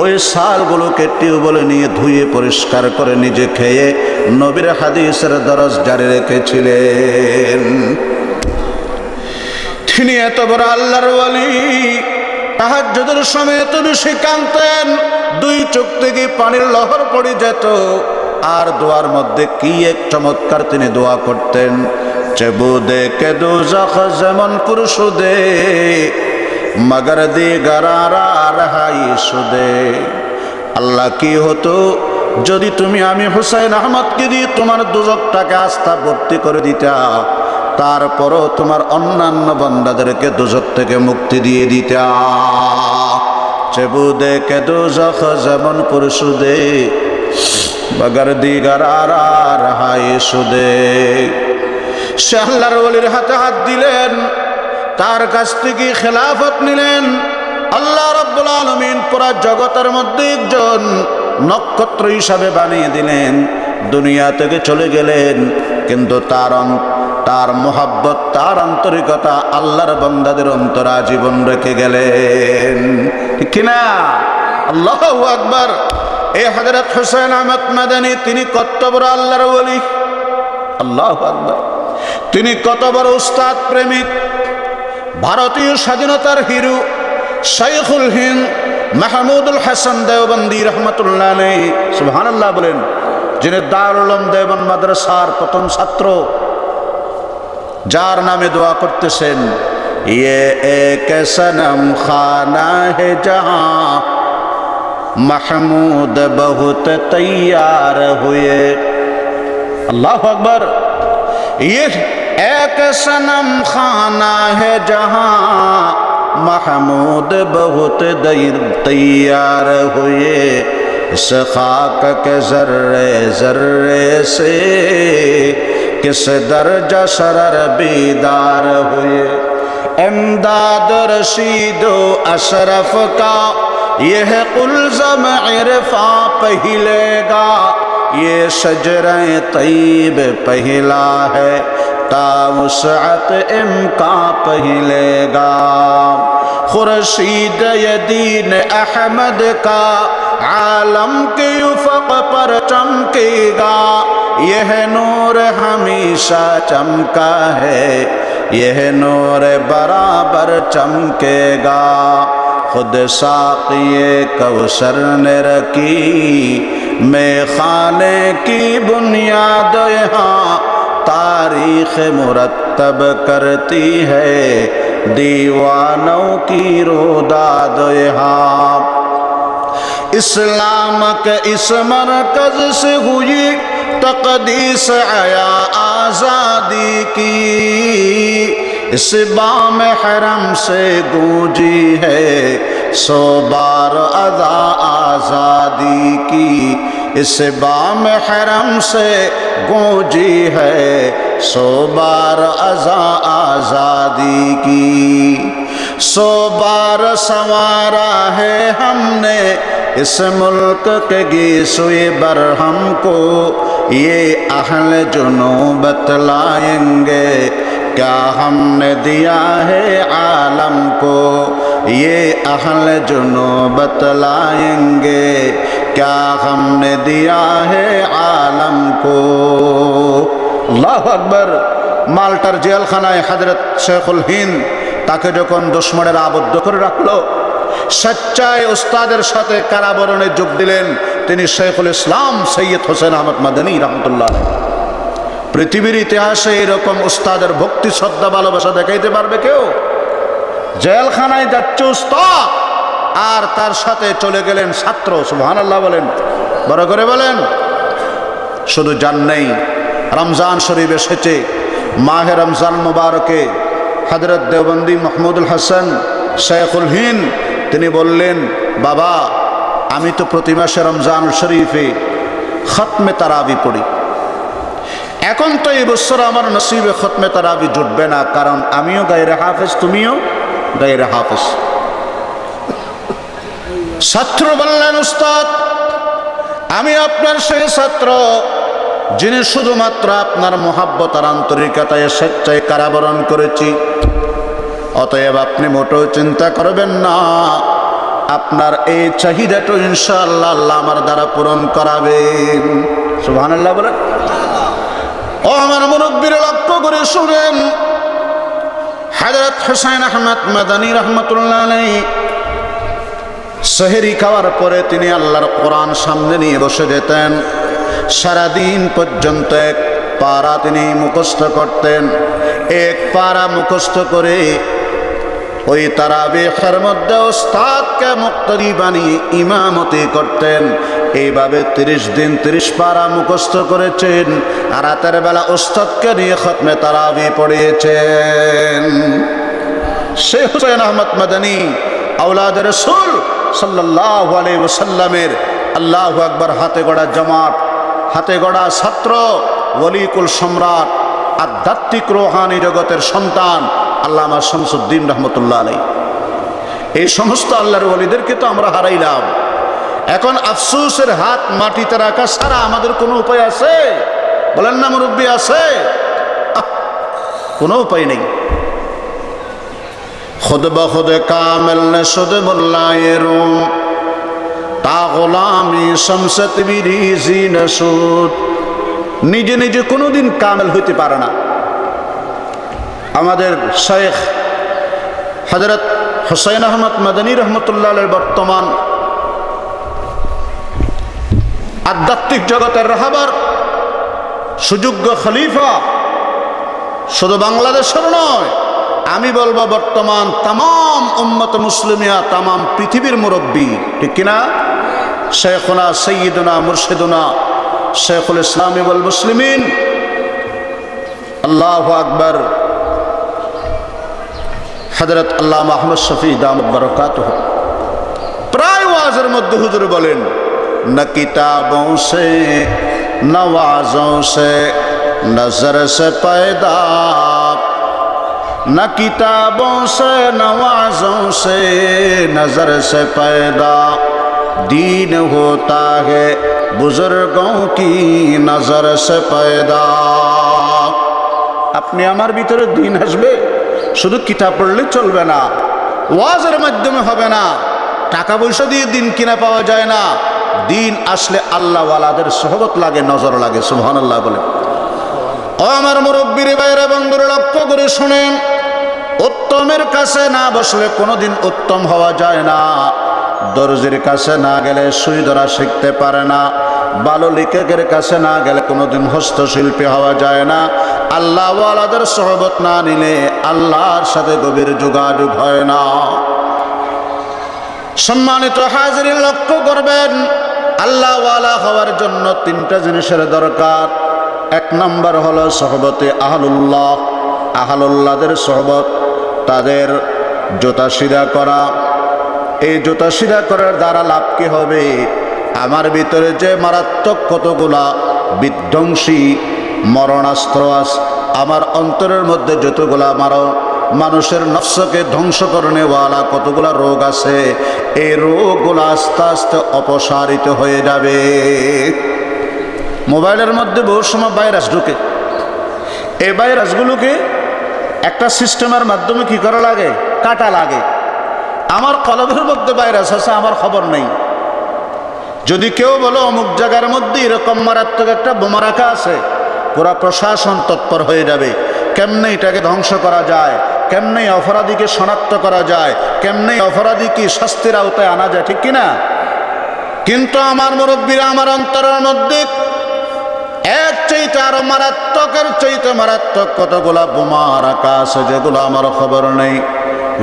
ওই শালগুলোকে টিউবওয়েলে নিয়ে ধুয়ে পরিষ্কার করে নিজে খেয়ে নবীর হাদিসের দরস জারি রেখেছিলেন। তিনি এত বড় আল্লাহর ওলি, তাহাজ্জুদের সময় এত বেশি কাঁদতেন, 2 চোখ থেকে পানির লহর পড়ে যেত। আর দোয়ার মধ্যে কি এক চমৎকার তিনি দোয়া করতেন, চেবুদে কে দোজখ যেমন পুরুষদে মগর দি গরারা রহাই সুদে। আল্লাহ, কি হতো যদি তুমি আমি হুসাইন আহমদকে দিয়ে তোমার দোজখটাকে আস্থা ভর্তি করে দিতা, তারপরও তোমার অন্যান্য বান্দাদেরকে দোজখ থেকে মুক্তি দিয়ে দিতা। চেবুদে কে দোজখ যেমন পুরুষদে মগর দি গরারা রহাই সুদে। সে আল্লাহর ওলির হাতে হাত দিলেন, তার কাছ থেকে খেলাফত নিলেন। আল্লাহ রাব্বুল আলামিন পুরা জগতের মধ্যে একজন নক্ষত্র হিসাবে বানিয়ে দিলেন। দুনিয়া থেকে চলে গেলেন, কিন্তু তার মোহাব্বত, তার আন্তরিকতা আল্লাহর বান্দাদের অন্তরে আজীবন রেখে গেলেন। ঠিক কিনা? আল্লাহু আকবার। এই হযরত হুসাইন আহমদ মাদানী তিনি কত বড় আল্লাহর ওলি! আল্লাহু আকবার। তিনি কত বড় উস্তাদ প্রেমিক, ভারতীয় স্বাধীনতার হিরো শাইখুল হিন্দ মাহমুদুল হাসান দেওবন্দি রহমাতুল্লাহ আলাইহি, সুবহানাল্লাহ বলেন, যিনি দারুল উলুম দেওবন্দ মাদ্রাসার প্রথম ছাত্র, যার নামে দোয়া করতেছেন, ইয়ে এক সনম খানা হে জাহাঁ महमूद बहुत तैयार हुए। अल्लाह अकबर। ये एक सनम खाना है जहां महमूद बहुत तैयार हुए। इस खाक के जर्रे जर्रे से किस दर्जा शरर बीदार हुए। इमदाद रशीदो अशरफ का यह कुलज़म इरफा पहलेगा। ये शजरे तैब पहला है ताउसअत इम्का पहलेगा। खुर्शीद यदीन अहमद का आलम के उफ़क़ पर चमकेगा। यह नूर हमेशा चमका है, यह नूर बराबर चमकेगा। खुद साक़िए कौसर ने रखी मैं खाने की बुनियाद यहाँ तारीख़ मुरत्तब करती है दीवानों की रोदाद यहाँ। इस्लाम के इस मरकज से हुई तक़दीस आया आज़ादी की। इस बाम हरम से गूंजी है 100 बार अदा आज़ादी की। इस बाम हरम से गूंजी है 100 बार अज़ा आज़ादी की। 100 बार संवारा है हमने इस मुल्क के गीसुए बरहम को। ये अहल जुनू बतलाएंगे क्या हमने दिया है आलम को। ये अहल जुनू बतलाएंगे क्या हमने दिया है आलम को। अल्लाहु अकबर। माल्टार जेलखानाয় हजरत शेखुल हिंद তাকে যখন দুশমনেরা আবদ্ধ করে রাখলো, সচ্চাই উস্তাদের সাথে কারাবরণে যোগ দিলেন তিনি শেখুল ইসলাম সৈয়দ হোসেন আহমদ মাদানী রহমতুল্লাহ। পৃথিবীর ইতিহাসে এরকম উস্তাদের ভক্তি শ্রদ্ধা ভালোবাসা দেখাইতে পারবে কেউ? জেলখানায় যাচ্ছে উস্তাদ আর তার সাথে চলে গেলেন ছাত্র। সুবহানাল্লাহ বলেন, বড় করে বলেন। শুধু জান নেই, রমজান শরীফ এসেছে। মাহে রমজান মুবারকে হযরত দেওবন্দি মাহমুদুল হাসান শেখুল হিন্দ তিনি বললেন, বাবা আমি তো প্রতি মাসে রমজান শরীফে খতমে তারাবি পড়ি। এখন তো এই বছর আমার নসিবে খতমে তারাবি জুটবে না, কারণ আমিও গায়রে হাফেজ, তুমিও গায়রে হাফেজ। ছাত্র বললেন, উস্তাদ আমি আপনার সেই ছাত্র যিনি শুধুমাত্র আপনার মোহাব্বত আর আন্তরিকতায় স্বেচ্ছায় কারাবরণ করেছি। অতএব আপনি মোটেও চিন্তা করবেন না, আপনার এই চাহিদাটা ইনশাআল্লাহ আল্লাহ আমার দ্বারা পূরণ করাবেন। সুবহানাল্লাহ বলেন। ও আমার মুরব্বীরা লক্ষ্য করে শুনেন, হযরত হুসাইন আহমদ মাদানী রহমতুল্লাহ আলাইহি সেহরি খাওয়ার পরে তিনি আল্লাহর কোরআন সামনে নিয়ে বসে যেতেন। সারাদিন পর্যন্ত এক পারা তিনি মুখস্থ করতেন। এক পারা মুখস্থ করে ওই তারাবিহের মধ্যে উস্তাদকে মুক্তাদি বানিয়ে ইমামতি করতেন। এইভাবে 30 দিন 30 পারা মুখস্থ করেছেন। আর রাতের বেলা উস্তাদকে নিয়ে খতমে তারাবি পড়িয়েছেন। শেখ হুসাইন আহমদ মাদানী আওলাদ রাসূল সাল্লাল্লাহু আলাইহি ওয়াসাল্লামের আল্লাহু আকবার হাতে গড়া জামাত, হাতে গড়া ছাত্র, ওলিকুল সম্রাট, আধ্যাত্মিক রোহানি জগতের সন্তান আল্লামা শামসুদ্দিন রহমতুল্লাহ আলাইহি। এই সমস্ত আল্লাহর ওলিদেরকে তো আমরা হারাইলাম। এখন আফসোসের হাত মাটিতে রাখা ছাড়া আমাদের কোনো উপায় আছে? বলেন না মুরব্বী, আছে? কোনো উপায় নেই। खुद ब खुद कामिल ने शुद मुल्लाए रूम ता गुलामी शमसत बिरीजी नसूद। নিজে নিজে কোনোদিন কামেল হইতে পারে না। আমাদের শেখ হযরত হুসাইন আহমদ মাদানী রহমতুল্লাহ আলাইহি বর্তমান আধ্যাত্মিক জগতের রাহবার সুযোগ্য খলিফা, শুধু বাংলাদেশের নয়, আমি বলবো বর্তমান তাম উম্মত মুসলিমিয়া, তাম পৃথিবীর মুরব্বী, ঠিক কিনা? শেখুনা সৈয়দুনা মুর্শিদুনা শেখুল ইসলাম ওয়াল মুসলিমিন, আল্লাহু আকবার, হযরত আল্লামা আহমদ শফী দামাত বরকাতুহু প্রায় ওয়াজের মধ্যে হুজুর বলেন, না কিতাবোं से नवाजों से नजर से पैदा, न किताबों से नवाजों से नजर से पैदा, दीन होता है बुजुर्गों की नजर से पैदा। আপনি আমার ভিতরে দিন আসবে, শুধু কিতাব পড়লে চলবে না, ওয়াজের মাধ্যমে হবে না, টাকা পয়সা দিয়ে দিন কিনা পাওয়া যায় না। দিন আসলে আল্লাহ ওয়ালাদের সোহবত লাগে, নজর লাগে। সুবহানাল্লাহ বলে। ও আমার মুরব্বির ভাইরা বন্ধুরা, লক্ষ্য করে শুনেন, উত্তমের কাছে না বসলে কোনোদিন উত্তম হওয়া যায় না। দর্জির কাছে না গেলে সুই ধরা শিখতে পারে না। ভালো লেখকের কাছে না গেলে কোনোদিন হস্তশিল্পী হওয়া যায় না। আল্লাহ ওয়ালাদের সোহবত না নিলে আল্লাহর সাথে গভীর যোগাযোগ হয় না। সম্মানিত হাজিরিন, লক্ষ্য করবেন, আল্লাহ ওয়ালা হওয়ার জন্য তিনটা জিনিসের দরকার। এক নম্বর হলো সোহবতে আহলুল্লাহ, আহলুল্লাহদের সোহবত, তাদের জোতা সিধা করা। এই জোতা সিধা করার দ্বারা লাভ কি হবে? আমার ভিতরে যে মারাত্মক কতগুলা বিধ্বংসী মরণাস্ত্র আছে, আমার অন্তরের মধ্যে যতগুলা মানুষের নফসকে ধ্বংস করনেওয়ালা কতগুলা রোগ আছে, এই রোগগুলো আস্তে আস্তে অপসারিত হয়ে যাবে। মোবাইলের মধ্যে বহু সময় ভাইরাস ঢুকে, এই ভাইরাসগুলোকে একটা সিস্টেমের মাধ্যমে কি করা লাগে? কাটা লাগে। আমার কলবের মধ্যে ভাইরাস আছে, আমার খবর নেই। যদি কেউ বলো অমুক জায়গার মধ্যে এরকম মারাত্মক একটা বোমা রাখা আছে, পুরা প্রশাসন তৎপর হয়ে যাবে। কেমনে এটাকে ধ্বংস করা যায়, কেমনে অপরাধীকে শনাক্ত করা যায়, কেমনে অপরাধীকে শাস্তির আওতায় আনা যায়, ঠিক কিনা? কিন্তু আমার মুরব্বীরা আমার অন্তরের মধ্যে এক চাইতে আরো মারাত্মকের চাইতে মারাত্মক কতগুলা বোমা রাখা আছে, যেগুলো আমার খবর নেই,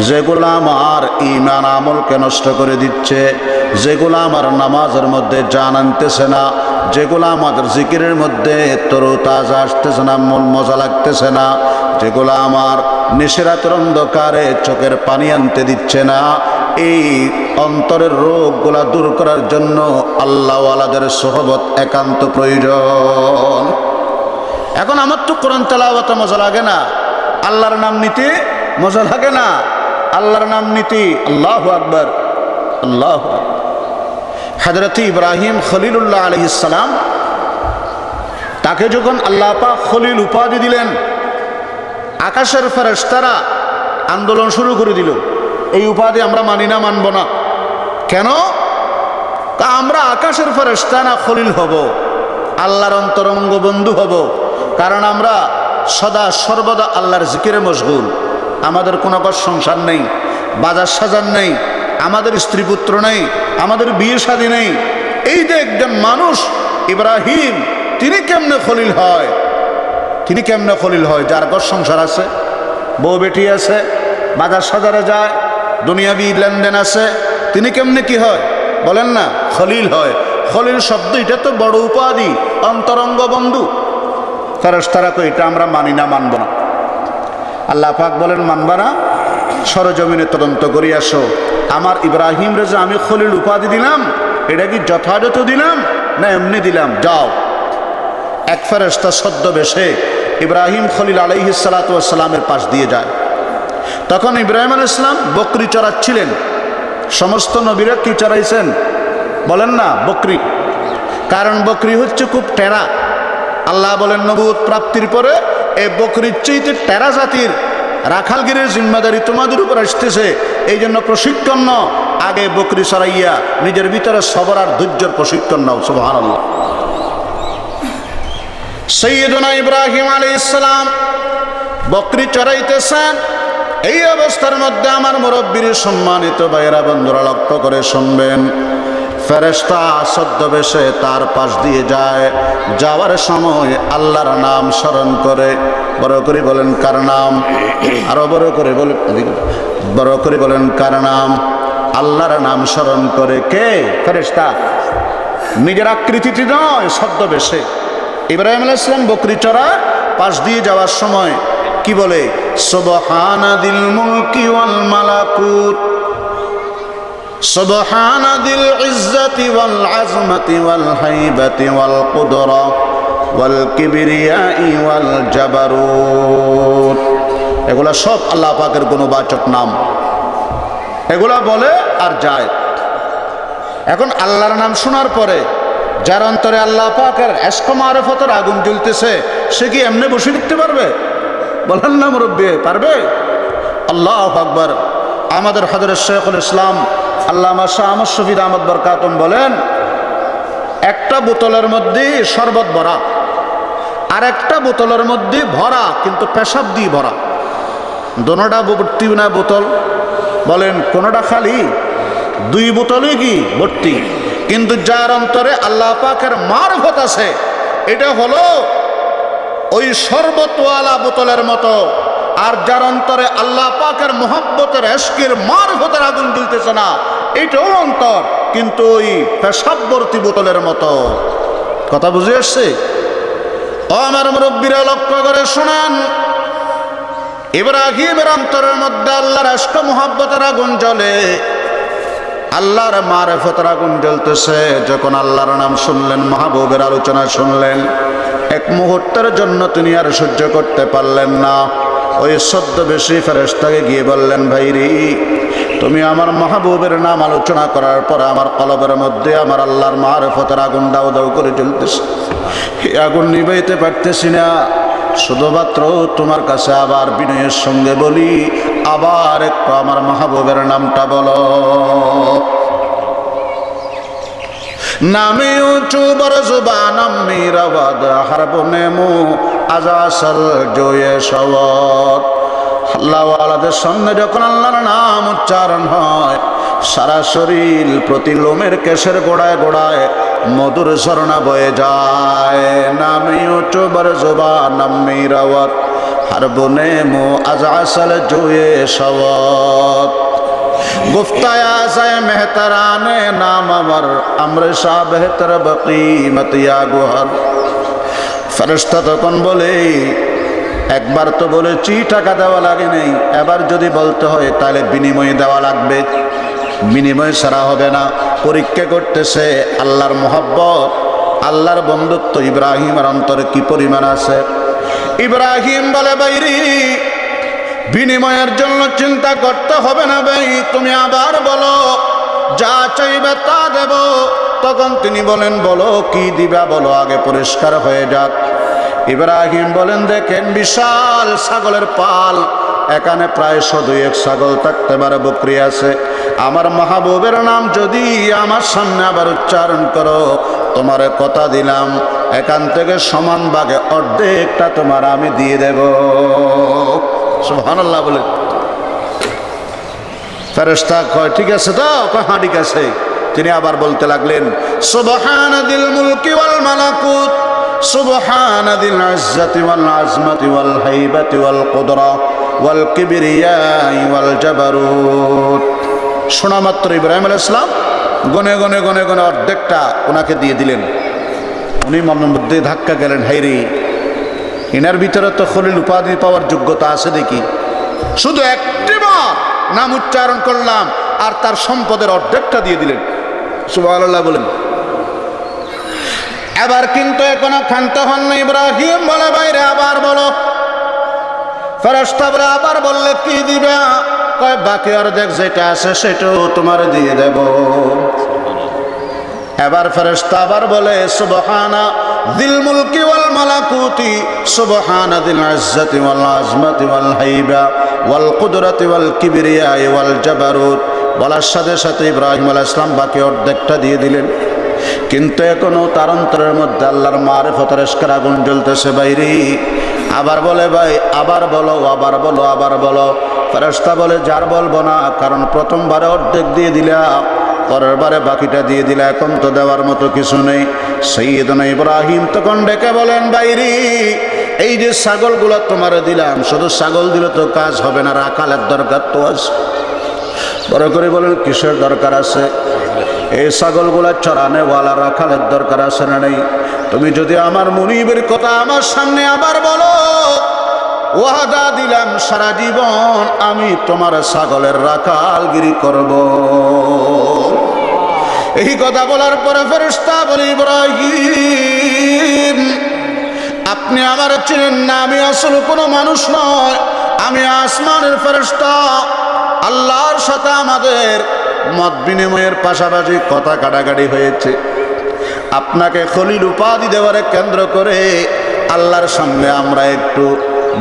যেগুলো আমার ঈমান আমলকে নষ্ট করে দিচ্ছে, যেগুলো আমার নামাজের মধ্যে জান আনতেছে না, যেগুলো আমাদের জিকিরের মধ্যে তরতাজা আসতেছে না, মন মজা লাগতেছে না, যেগুলো আমার নিশিরাতের অন্ধকারে চোখের পানি আনতে দিচ্ছে না, এই অন্তরের রোগগুলা দূর করার জন্য আল্লাহওয়ালাদের সোহবত একান্ত প্রয়োজন। এখন আমার তো কোরআন তেলাওয়াতে মজা লাগে না, আল্লাহর নাম নিতে মজা লাগে না। আল্লাহর নাম নিতে আল্লাহু আকবার, আল্লাহু আকবার। হযরত ইব্রাহিম খলিলুল্লাহ আলাইহিস সালাম, তাকে যখন আল্লাহ পাক খলিল উপাধি দিলেন, আকাশের ফেরেশতারা আন্দোলন শুরু করে দিল, এই উপাধি আমরা মানি না, মানব না। কেন? আমরা আকাশের ফেরেশতা না, খলিল হব, আল্লাহর অন্তরঙ্গ বন্ধু হব। কারণ আমরা সদা সর্বদা আল্লাহর জিকিরে মশগুল। আমাদের কোনো সংসার নেই, বাজার সাজার নেই, আমাদের স্ত্রী পুত্র নেই, আমাদের বিয়ে শাদী নেই। এই যে একজন মানুষ ইব্রাহিম, তিনি কেমনে খলিল হয়? তিনি কেমনে খলিল হয়? যার ঘর সংসার আছে, বউ বেটি আছে, বাজার সাজারে যায়, দুনিয়াবি লেনদেন আছে, তিনি কেমনে কি হয়? বলেন না, খলিল হয়। খলিল শব্দ এটা তো বড় উপাধি, অন্তরঙ্গ বন্ধু। ফেরেশতারা কই এটা আমরা মানি না, মানব না। আল্লাহ পাক বলেন, মানবা না? সরজমিনে তদন্ত করি আসো, আমার ইব্রাহিম রে যে আমি খলিল উপাধি দিলাম, এটা কি যথাযথ দিলাম না এমনি দিলাম? যাও। এক ফেরেশতা ছদ্মবেশে ইব্রাহিম খলিল আলাইহিস সালাতু ওয়াস সালামের পাশ দিয়ে যায়। তখন ইব্রাহিম আলাইহিস সালাম বকরি চড়াচ্ছিলেন। সমস্ত নবীরা কি চড়াইছেন? বলেন না, বকরি। কারণ বকরি হচ্ছে খুব টেরা। আল্লাহ বলেন, নবুয়ত প্রাপ্তির পরে এই বকরির চাইতে টেরা জাতির রাখালগিরির জিম্মাদারি তোমাদের উপর আসতেছে। এই জন্য প্রশিক্ষণ নাও, আগে বকরি চড়াইয়া নিজের ভিতরে সবর আর ধৈর্যের প্রশিক্ষণ নাও। সুবহানাল্লাহ। সাইয়্যিদুনা ইব্রাহিম আলাইহিস সালাম বকরি চড়াইতেছেন। এই অবস্থার মধ্যে আমার মুরব্বির সম্মানিত ভাইয়েরা বন্ধুরা লক্ষ্য করে শুনবেন, ফেরেশতা ছদ্মবেশে তার পাশ দিয়ে যায়। যাওয়ার সময় আল্লাহর নাম স্মরণ করে, বড় করে বলেন কার নাম? আরো বড় করে বলেন, বড় করে বলেন কার নাম? আল্লাহর নাম স্মরণ করে। কে? ফেরেশতা। নিজের আকৃতিটি নয়, ছদ্মবেশে। ইব্রাহিম আলাইহিস সালাম বকরি চড়া পাশ দিয়ে যাওয়ার সময় কি বলে? সুবহানাদিল মুলকি ওয়াল মালাকুত, সুবহানাদিল ইজ্জতি ওয়াল আজমতি ওয়াল হাইবাতি ওয়াল কুদরা ওয়াল কিবরিয়াই ওয়াল জাবারুত। এগুলা সব আল্লাহ পাকের গুণবাচক নাম, এগুলা বলে আর যায়। এখন আল্লাহর নাম শোনার পরে যার অন্তরে আল্লাহ পাকের ইশক মারিফতের আগুন জ্বলতেছে, সে কি এমনি বসে থাকতে পারবে? বলেন না মুরব্বি, পারবে? আল্লাহু আকবার। আমাদের হযরত শাইখুল ইসলাম আল্লামা শাহ আহমদ শফি আহমদ বরকাতুম বলেন, একটা বোতলের মধ্যে শরবত ভরা, আর একটা বোতলের মধ্যে ভরা কিন্তু পেশাব দিয়ে ভরা, দোনোটা ভর্তি না বোতল? বলেন কোনোটা খালি? দুই বোতলই কি ভর্তি। কিন্তু যার অন্তরে আল্লাহ পাকের মারফত আছে, এটা হলো ওই শরবতওয়ালা বোতলের মতো। আর যার অন্তরে আল্লাহ পাকের মুহাব্বতের ইশকের মারফতের আগুন জ্বলতেছে না, এটাও অন্তর কিন্তু ওই পেশাববর্তী বোতলের মতো। কথা বুঝে আসছে? ও আমার মুরব্বীরা, লক্ষ্য করে শোনান, ইব্রাহিমের অন্তরের মধ্যে আল্লাহর ইশক মুহাব্বতের আগুন জ্বলে, আল্লাহর মারিফতের আগুন জ্বলতেছে। যখন আল্লাহর নাম শুনলেন, মাহবুবের আলোচনা শুনলেন, এক মুহূর্তের জন্য তিনি আর সহ্য করতে পারলেন না। ওই ছদ্মবেশী ফেরেশতাকে গিয়ে বললেন, ভাইরি, তুমি আমার মাহবুবের নাম আলোচনা করার পর আমার কলবের মধ্যে আমার আল্লাহর মারিফতের আগুন দাউ দাউ করে জ্বলতেছে, এই আগুন নিভাইতে পারতেছি না। শুধুমাত্র তোমার কাছে আবার বিনয়ের সঙ্গে বলি, আবার একটু আমার মাহবুবের নামটা বলো। নামে উঁচু বড় জুবান মিরাবাদ হারবনে মু আজাসাল জয়ে সওয়াত। আল্লাহওয়ালাদের সামনে যখন আল্লাহর নাম উচ্চারণ হয়, সারা শরীর প্রতি লোমের কেশের গোড়ায় গোড়ায় মধুর ঝরনা বয়ে যায়। নামে উঁচু বড় জুবান মিরাবাদ হারবনে মু আজাসাল জয়ে সওয়াত। গুফতায়া যায় মেহতারানে নাম আমার আমরে শাহ বেহতর বকিমতিয়া গুহর। ফেরেশতা তখন বলে, একবার তো বলেছি টাকা দেওয়া লাগে নেই, এবার যদি বলতে হয় তাহলে বিনিময়ে দেওয়া লাগবে, বিনিময় ছাড়া হবে না। পরীক্ষা করতেছে আল্লাহর মোহাব্বত, আল্লাহর বন্ধুত্ব ইব্রাহিমের অন্তরে কি পরিমাণ আছে। ইব্রাহিম বলে, বাইরি, বিনিময়ের জন্য চিন্তা করতে হবে না ভাই, তুমি আবার বলো, যা চাইবে তা দেব। তখন তিনি বলেন, বলো কি দিবা, বলো, আগে পরিষ্কার হয়ে যাক। ইব্রাহিম বলেন, দেখেন বিশাল ছাগলের পাল, এখানে প্রায় 102 ছাগল থাকতে পারে, বকরি আছে। আমার মাহবুবের নাম যদি আমার সামনে আবার উচ্চারণ করো, তোমার কথা দিলাম এখান থেকে সমান ভাগে অর্ধেকটা তোমার আমি দিয়ে দেব। সুবহানাল্লাহ বলে। ফেরেশতা কয়, ঠিক আছে তো? হ্যাঁ ঠিক আছে। তিনি আবার বলতে লাগলেন, সুবহানাদিল মুলকি ওয়াল মালাকুত, সুবহানাদিল ইজ্জতি ওয়াল আজমতি ওয়াল হাইবাতি ওয়াল কুদরা ওয়াল কিবরিয়াই ওয়াল জাবারুত। শোনা মাত্র ইব্রাহিম আলাইহিস সালাম গনে গনে গনে গনে অর্ধেকটা ওনাকে দিয়ে দিলেন। উনি মনের মধ্যে ধাক্কা গেলেন, হাইরে, এনার ভিতরে তো খলিল উপাধি পাওয়ার যোগ্যতা আছে দেখি, শুধু একটিবার নাম উচ্চারণ করলাম আর তার সম্পদের অর্ধেকটা দিয়ে দিলেন। সুবহানাল্লাহ বলেন। এবার কিন্তু এখনো ক্ষান্ত হন না ইব্রাহিম, বলে, বাইরে আবার বলো। ফেরেশতা বলে, আবার বললে কি দিবে? কয়, বাকি অর্ধেক যেটা আছে সেটাও তোমার দিয়ে দেব। এবার ফেরেশতা আবার বলে, সুবহানা দিল মুলকি ওয়াল মালাকুতি, সুবহানা দিল ইজ্জতি ওয়াল আজমতি ওয়াল হাইবা ওয়াল কুদরতি ওয়াল কিবরিয়াই ওয়াল জাবারুত। বলার সাথে সাথে ইব্রাহিম আলাইহিস সালাম বাকি অর্ধেকটা দিয়ে দিলেন। কিন্তু এখনো তার অন্তরের মধ্যে আল্লাহর মারিফতের ইশকের আগুন জ্বলতেছে। বাইরে আবার বলে, ভাই আবার বলো, আবার বলো, আবার বলো। ফেরেশতা বলে, যার বলবো না, কারণ প্রথমবারে অর্ধেক দিয়ে দিলা, পরের বারে বাকিটা দিয়ে দিলা, এখন তো দেওয়ার মতো কিছু নেই। সাইয়্যিদুনা ইব্রাহিম তখন ডেকে বলেন, বাইরি, এই যে ছাগলগুলো তোমার দিলাম, শুধু ছাগল দিলে তো কাজ হবে না, রাখালের দরকার তো আছে। বড় করে বলেন, কিসের দরকার আছে? এই ছাগলগুলা চড়ানেওয়ালা রাখালের দরকার আছে না নেই? তুমি যদি আমার মুনিবের কথা আমার সামনে আবার বলো, ওয়াদা দিলাম সারা জীবন আমি তোমার ছাগলের রাখালগিরি করব। এই কথা বলার পরে ফেরেশতা বলে, ইব্রাহিম আপনি আমার চিনেন না, আমি আসলে কোনো মানুষ নয়, আমি আসমানের ফেরেশতা। আল্লাহর সাথে আমাদের মত বিনিময়ের পাশাপাশি কথা কাটাকাটি হয়েছে। আপনাকে খলিল উপাধি দেওয়ারে কেন্দ্র করে আল্লাহর সামনে আমরা একটু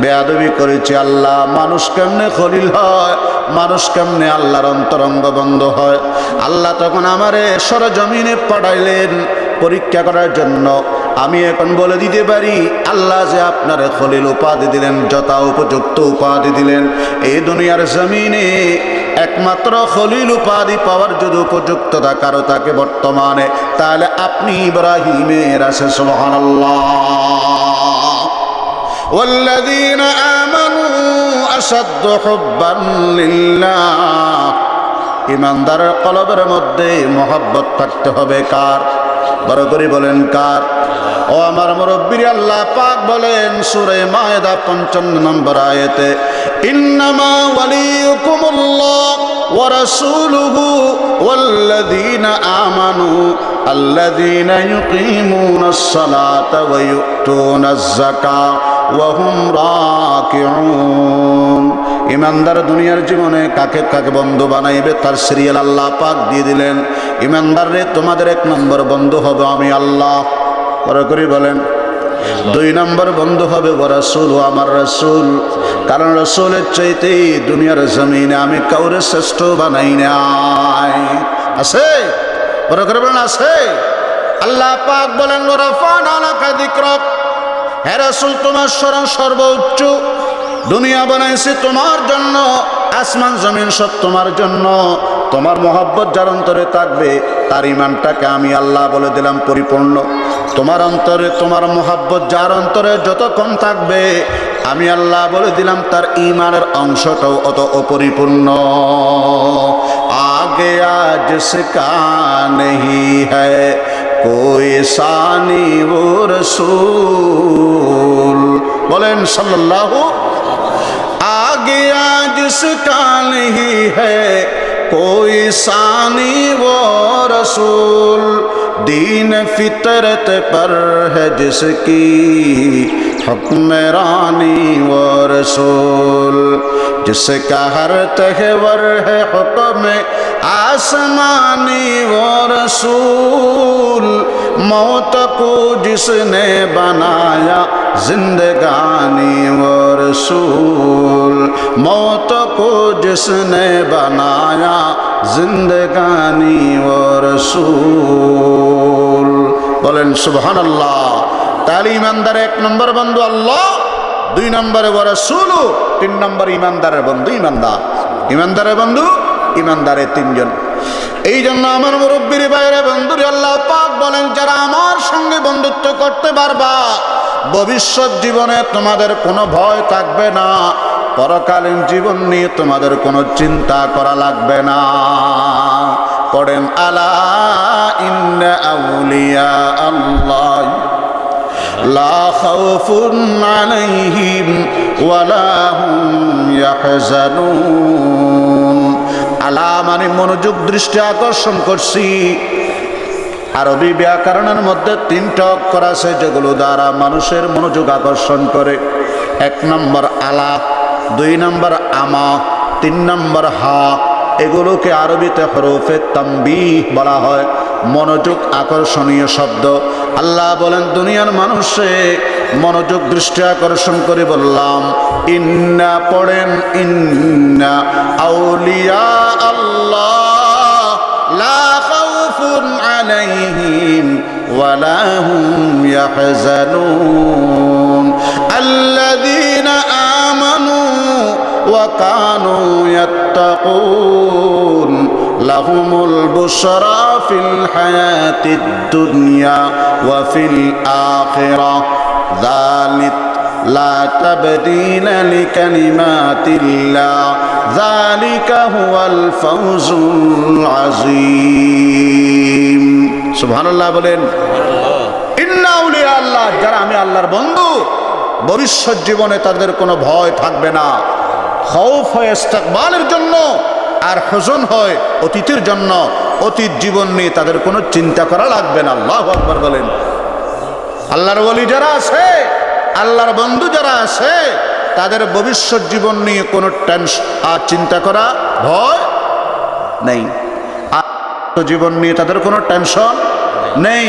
বেয়াদবি করেছি। আল্লাহ মানুষ কেমনে খলিল হয়, মানুষ কেমনে আল্লাহর অন্তরঙ্গ বন্ধ হয়। আল্লাহ তখন আমারে সরজমিনে পাঠাইলেন পরীক্ষা করার জন্য। আমি এখন বলে দিতে পারি, আল্লাহ যে আপনার খলিল উপাধি দিলেন, যথা উপযুক্ত উপাধি দিলেন, এই দুনিয়ার জমিনে একমাত্র খলিল উপাধি পাওয়ার যদি উপযুক্ততা কারো থাকে বর্তমানে, তাহলে আপনি ইব্রাহিমের আছে। সুবহানাল্লাহ। ওয়াল্লাযীনা আমানু আশাদ্দু হুব্বান লিল্লাহ। ঈমানদারের কলবের মধ্যে মহব্বত থাকতে হবে কার? বড় করে বলেন কার? ও আমার মুরব্বী, আল্লাহ পাক বলেন সূরা মায়েদা 55 নম্বর আয়াতে, ইন্নামা ওয়ালিয়ুকুমুল্লাহ ওয়া রাসূলুহু ওয়াল্লাযীনা আমানু আল্লাযীনা ইউকিমুনাস সালাতা ওয়া ইউতুনাজ যাকাতা ওয়া হুম রাকিউন। ইমানদার দুনিয়ার জীবনে কাকে কাকে বন্ধু বানাইবে তার সিরিয়াল আল্লাহ পাক দিয়ে দিলেন। ইমানদার রে তোমাদের 1 নম্বর বন্ধু হবে আমি আল্লাহ। করে করে বলেন। 2 নম্বর বন্ধু হবে ওয়া রাসূল, আমার রাসূল। কারণ রাসূলের চাইতে দুনিয়ার জমিনে আমি কাউরে শ্রেষ্ঠ বানাই নাই। আছে? করে করে বলেন আছে? আল্লাহ পাক বলেন ওয়া রাফা'না লাকা যিকরাক। হে রাসূল তোমার স্মরণ সর্বোচ্চ। দুনিয়া বানাইছি তোমার জন্য, আসমান জমিন সব তোমার জন্য। তোমার মহব্বত যার অন্তরে থাকবে তার ইমানটাকে আমি আল্লাহ বলে দিলাম পরিপূর্ণ। তোমার অন্তরে তোমার মহব্বত যার অন্তরে যত কম থাকবে আমি আল্লাহ বলে দিলাম তার ইমানের অংশটাও অত অপরিপূর্ণ। আগে আজ জিসকা নেহি হ্যায় কোই সানি ও রসূল। বলেন সাল্লাল্লাহু। आगे आज जिसका नहीं है कोई सानी वो रसूल, दीन फितरत पर है जिसकी हुक्मरानी वो रसूल, जिसका हर तहवर है हुक्म आसमानी वो रसूल, मौत को जिसने बनाया जिंदगानी वो रसूल, मौत को जिसने बनाया जिंदगानी वो रसूल। बोलें सुबहानल्लाह। ताली ईमानदार 1 नंबर बंधु अल्लाह, 2 नंबर वो रसूल, 3 नंबर ईमानदार बंधु ईमानदार। ईमानदार बंधु ईमानदारे 3 জন। এই জন্য আমার মুরব্বির বাইরে বন্ধুরে আল্লাহ পাক বলেন যারা আমার সঙ্গে বন্ধুত্ব করতে পারবা ভবিষ্যৎ জীবনে তোমাদের কোনো ভয় থাকবে না, পরকালীন জীবন নিয়ে তোমাদের কোনো চিন্তা করা লাগবে না। পড়েন আলা ইন্না আউলিয়া আল্লাহ লা খাউফুন আলাইহিম ওয়ালা হুম ইয়াহজানুন। আলা মানে মনোযোগ দৃষ্টি আকর্ষণ করছি। আরবি ব্যাকরণের মধ্যে 3টা অক্ষর আছে যেগুলো দ্বারা মানুষের মনোযোগ আকর্ষণ করে। 1 নম্বর আলা, 2 নম্বর আমা, 3 নম্বর হা। এগুলোকে আরবিতে হরফে তানবীহ বলা হয়, মনোযোগ আকর্ষণীয় শব্দ। আল্লাহ বলেন দুনিয়ার মানুষে মনোযোগ দৃষ্টি আকর্ষণ করে বললাম ইন্না, পড়েন ইন্না আউলিয়া আল্লাহ লা খাউফুন আলাইহিম ওয়ালা হুম ইয়াহজানুন আল্লাযীনা আমানু ওয়া কানু ইয়াত্তাকুন লাহুমুল বুশরা ফিল হায়াতিদ দুনিয়া ওয়া ফিল আখিরাহ যালিক লা তাবদীলা লিকালিমাতিল্লাহ যালিকা হুয়াল ফাওজুল আযীম। সুবহানাল্লাহ বলেন। ইন্না আউলিয়া আল্লাহ, যারা আমি আল্লাহর বন্ধু, ভবিষ্যৎ জীবনে তাদের কোনো ভয় থাকবে না। খৌফ হয় ইস্তেকবালের জন্য, আর হুজন হয় অতীতের জন্য। অতীত জীবন নিয়ে তাদের কোনো চিন্তা করা লাগবে না। আল্লাহু আকবার বলেন। আল্লাহর ওলি যারা আছে, আল্লাহর বন্ধু যারা আছে, তাদের ভবিষ্যৎ জীবন নিয়ে কোনো টেনশন আর চিন্তা করা ভয় নেই। আর জীবন নিয়ে তাদের কোনো টেনশন নেই।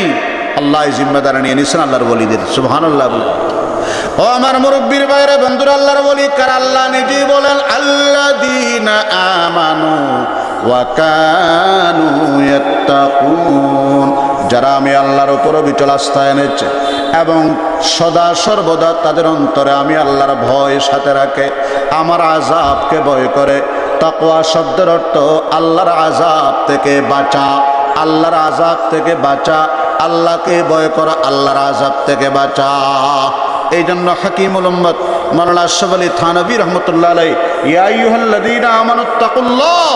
আল্লাহ জিম্মেদারি নিয়ে নিয়েছেন আল্লাহর ওলিদের। সুবহানাল্লাহ বলেন। ও আমার মুরব্বির বাইরে বন্ধুরা, আল্লাহর ওলি কার? আল্লাহ নিজেই বলেন, আল্লাযীনা আমানু ওয়া কানু ইয়াত্তাকুন, যারা আমি আল্লাহর উপর বিচল আস্থা এনেছে এবং সদা সর্বদা তাদের অন্তরে আমি আল্লাহর ভয় সাথে রাখে, আমার আযাবকে ভয় করে। তাকওয়া শব্দের অর্থ আল্লাহর আযাব থেকে বাঁচা, আল্লাহর আযাব থেকে বাঁচা, আল্লাহকে ভয় করা, আল্লাহর আযাব থেকে বাঁচা। এই জন্য হাকিমুল উম্মত মাওলানা আশরাফ আলী থানভী রহমতুল্লাহ আলাইহি ইয়া আইয়ুহাল্লাযীনা আমানুত্তাকুল্লাহ,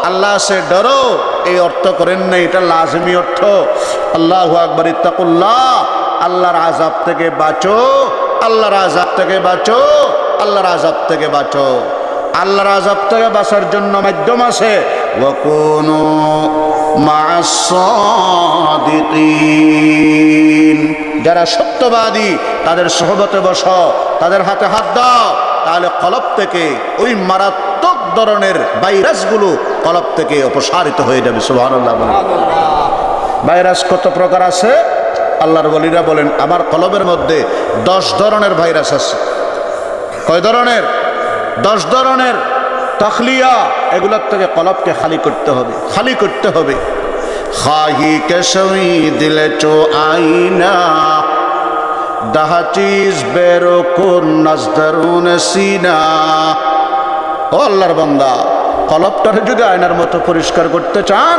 আল্লাহ সে ডরো, এই অর্থ করেন না, এটা লাজিমি অর্থ। আল্লাহু আকবার। ইত্তাকুল্লাহ, আল্লাহর আযাব থেকে বাঁচো, আল্লাহর আযাব থেকে বাঁচো, আল্লাহর আযাব থেকে বাঁচো। আল্লাহর আযাব থেকে বাঁচার জন্য মাধ্যম আছে, ওয়া কুনু মা'আস সাদিকিন, যারা সত্যবাদী তাদের সহবতে বসো, তাদের হাতে হাত দাও, তাহলে কলব থেকে ওই মারাত্মক ধরনের ভাইরাসগুলো কলব থেকে অপসারিত হয়ে যাবে। সুবহানাল্লাহ বলেন। ভাইরাস কত প্রকার আছে? আল্লাহর ওলিরা বলেন, আমার কলবের মধ্যে 10 ধরনের ভাইরাস আছে। কয় ধরনের? 10 ধরনের। তাখলিয়া, এগুলোর থেকে কলবকে খালি করতে হবে, খালি করতে হবে। খাহি কেশবি দিলে চো আইনা, দাহা চিজ বেরো কোন নাজদারুন সিনা। ও আল্লাহর বান্দা, কলবটারে যদি আয়নার মতো পরিষ্কার করতে চান,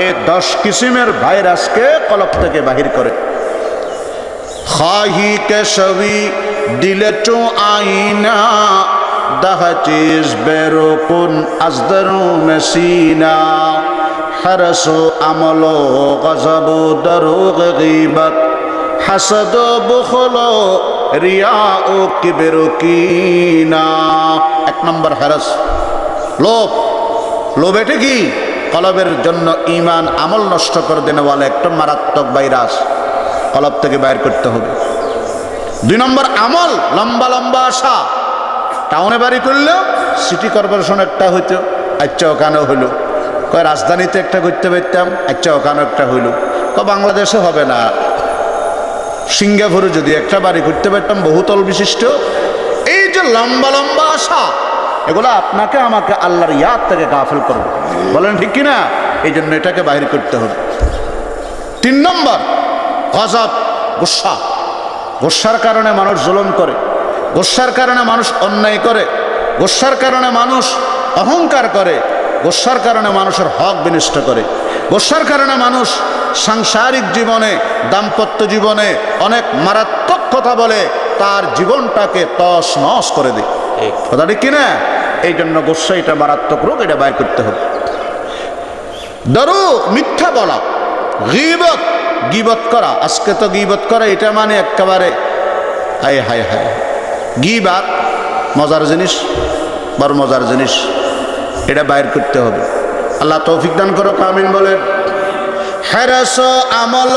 এই 10 কিসিমের ভাইরাসকে কলব থেকে বাহির করে। খাহি কেশবি দিলে চো আইনা, দাহা চিজ বেরো কোন আজদারুন সিনা। হারসো আমলো গজবো দরুগ গীবত, হাসদ বুখল রিয়া ও কিবের কিনা। 1 নম্বর হারস, লোভ। লোভ এটা কি? কলবের জন্য ঈমান আমল নষ্ট করে দেনেওয়ালা একটা মারাত্মক ভাইরাস, কলব থেকে বাইর করতে হবে। 2 নম্বর আমল, লম্বা লম্বা আশা। টাউনে বাড়ি করলেও সিটি কর্পোরেশন একটা হইতো, আচ্ছা ওখানেও হইল। কয় রাজধানীতে একটা করতে পারতাম, আচ্ছা ওখানেও একটা হইল। বাংলাদেশে হবে না, সিঙ্গাপুরে যদি একটা বাড়ি করতে পারতাম বহুতল বিশিষ্ট। এই যে লম্বা লম্বা আশা, এগুলো আপনাকে আমাকে আল্লাহর ইয়াদ থেকে গাফিল করবে। বলেন ঠিক কিনা? এই জন্য এটাকে বাহির করতে হবে। 3 নম্বর গজব, গুসা। গুসার কারণে মানুষ জুলুম করে, গুসার কারণে মানুষ অন্যায় করে, গুসার কারণে মানুষ অহংকার করে, গুসার কারণে মানুষের হক বিনষ্ট করে, গুসার কারণে মানুষ সাংসারিক জীবনে, দাম্পত্য জীবনে অনেক মারাত্মক কথা বলে, তার জীবনটাকে তস নস করে দেয়। কথা ঠিক কিনা? এই জন্য গুসা এটা মারাত্মক রোগ, এটা বাইর করতে হবে। দরু, মিথ্যা বলা। গীবত, গীবত করা। আজকে তো গীবত করা এটা মানে একেবারে হায় হায় হায়। গীবত মজার জিনিস, বড় মজার জিনিস, এটা বাইর করতে হবে। আল্লাহ তৌফিক দান করো, আমিন বলেন। হারাস আমল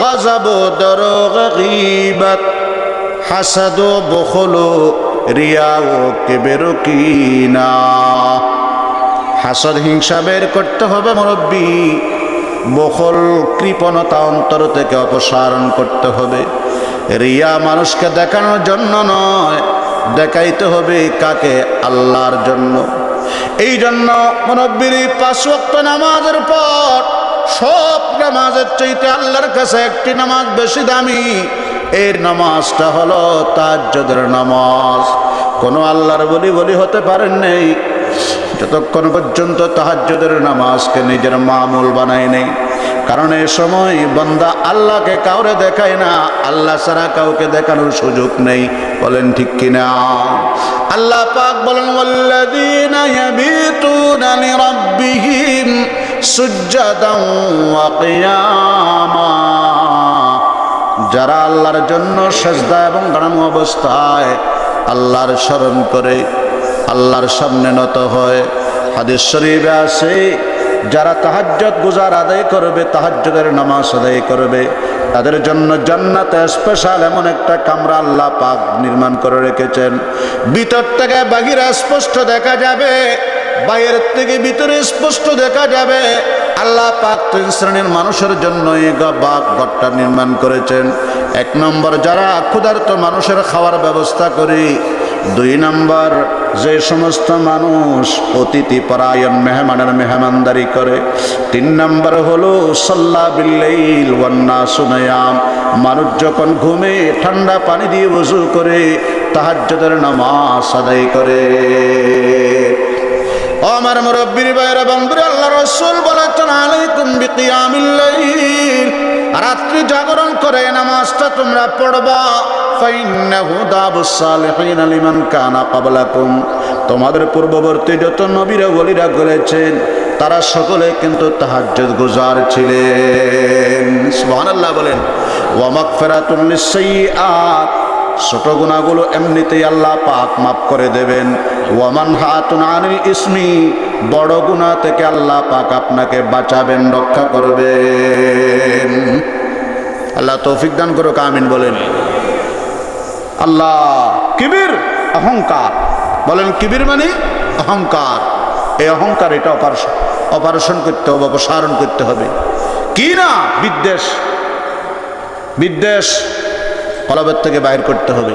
গজব দরুগ গীবত, হাসাদ বুখল রিয়া ও কিবের কিনা। হাসদ, হিংসা বের করতে হবে মুরব্বী। বখল, কৃপণতা অন্তর থেকে অপসারণ করতে হবে। রিয়া মানুষকে দেখানোর জন্য নয়, দেখাইতে হবে কাকে? আল্লাহর জন্য। এই জন্য মুরব্বীর 5 ওয়াক্ত নামাজের পর সব নামাজের চাইতে আল্লাহর কাছে একটি নামাজ বেশি দামি। এর নামাজটা হলো তাহাজ্জুদের নামাজ। কোনো আল্লাহর বলি হতে পারেন নেই যতক্ষণ পর্যন্ত তাহাজ্জুদের নামাজকে নিজের মামুল বানায় নেই। কারণ এই সময় বান্দা আল্লাহকে কাউরে দেখায় না, আল্লাহ ছাড়া কাউকে দেখানোর সুযোগ নেই। বলেন ঠিক কিনা? আল্লাহ পাক বলেন, ওয়াল্লাযীনা ইয়াবিতুনা লিরাব্বিহিম সুজ্জাদান ওয়া কিয়ামা। যারা আল্লাহর জন্য সিজদা এবং দাঁড়ানো অবস্থায় আল্লাহর স্মরণ করে আল্লাহর সামনে নত হয়। হাদিস শরীফে আছে, যারা তাহাজ্জুদ গুজার আদায় করবে, তাহাজ্জুদের নামাজ আদায় করবে, তাদের জন্য জান্নাতে স্পেশাল এমন একটা কামরা আল্লাহ পাক নির্মাণ করে রেখেছেন। ভিতর থেকে বাহিরে স্পষ্ট দেখা যাবে, বাইরের থেকে ভিতরে স্পষ্ট দেখা যাবে। আল্লাহ পাক তিন শ্রেণীর মানুষের জন্য এই ঘরটা নির্মাণ করেছেন। এক নম্বর, যারা ক্ষুধার্ত মানুষের খাওয়ার ব্যবস্থা করে। দুই নম্বর, যে সমস্ত মানুষ অতিথি পরায়ণ মেহমানের মেহমানদারি করে। তিন নম্বর হলো সাল্লা বিল্লাইল ওয়ান নাসু নিয়াম, মানুষ যখন ঘুমে ঠান্ডা পানি দিয়ে ওযু করে তাহাজ্জুদের নামাজ আদায় করে। ও আমার মুরব্বির ভাইরা বন্ধুরা, আল্লাহ রাসূল বলেছেন আলাইকুম বিকিয়ামিল লাইল, রাত্রি জাগরণ করে নামাজটা তোমরা পড়বা। ফাইন্নাহু দাবুস সালিহিন লিমান কানা ক্বাবলাকুম, তোমাদের পূর্ববর্তী যত নবীরা ওলিরা করেছেন তারা সকলে কিন্তু তাহাজ্জুদ গুজার ছিলেন। সুবহানাল্লাহ বলেন। ওয়া মাগফিরাতুল লিসসাইয়্যাত, ছোট গুনাহগুলো এমনিতেই আল্লাহ পাক মাফ করে দেবেন। ওয়া মানহাতুন আনিল ইসমি, বড় গুনাহ থেকে আল্লাহ পাক আপনাকে বাঁচাবেন, রক্ষা করবেন। আল্লাহ তৌফিক দান করুক, আমিন বলেন। আল্লাহ কিবির, অহংকার বলেন। কিবির মানে অহংকার। এই অহংকার এটা অপারেশন করতে হবে, অপসারণ করতে হবে। কি না বিদ্বেষ, বিদ্বেষ কলবের থেকে বাইর করতে হবে।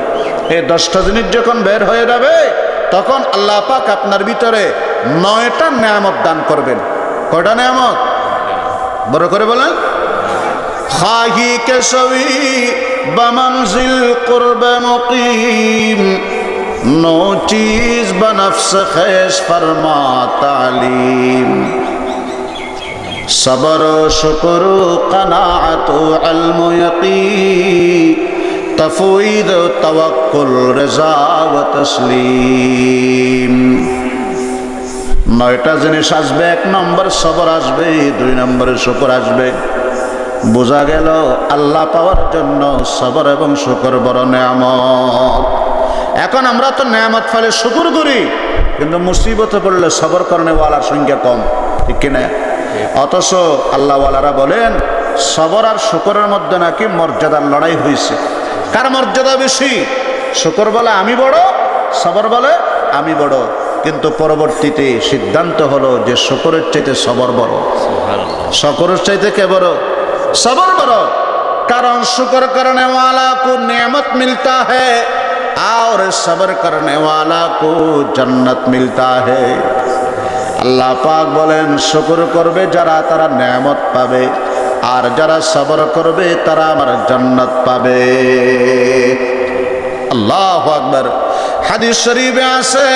এই 10টা জিনিস যখন বের হয়ে যাবে তখন আল্লাহ পাক আপনার ভিতরে 9টা নেয়ামত দান করবেন। কয়টা নেয়ামত? বড় করে বলেন। খাহি কেশবি বমনজিল কুরবে মুকিম, নো চিজ বনফস খেশ ফরমা তালিম, সবর শুকর কনাআত ইলম ইয়াকিন, তফউইদ তাওয়াক্কুল রিজা ওয়া তাসলিম। 9টা জিনিস আসবে। 1 নম্বর সবর আসবে, 2 নম্বরে শুকর আসবে। বোঝা গেল আল্লাহ পাওয়ার জন্য সবর এবং শুকর বড় নেয়ামত। এখন আমরা তো নেয়ামত ফলে শুকর করি, কিন্তু মুসিবতে পড়লে সবর করেওয়ালার সংখ্যা কম, ঠিক কিনা? অথচ আল্লাহওয়ালারা বলেন সবর আর শুকরের মধ্যে নাকি মর্যাদার লড়াই হয়েছে। কার মর্যাদা বেশি? শুকর বলে আমি বড়, সবর বলে আমি বড়। কিন্তু পরবর্তীতে সিদ্ধান্ত হলো যে শুকরের চাইতে সবর বড়। শুকরের চাইতে কে বড়? सबर करो, कारण शुक्र करने वाला को नेमत मिलता है और सबर करने वाला को जन्नत मिलता है। আল্লাহ পাক বলেন শুকর করবে যারা তারা নেয়ামত পাবে, আর যারা সবর করবে তারা আমার জান্নাত পাবে। আল্লাহু আকবার। হাদিস শরীফে আছে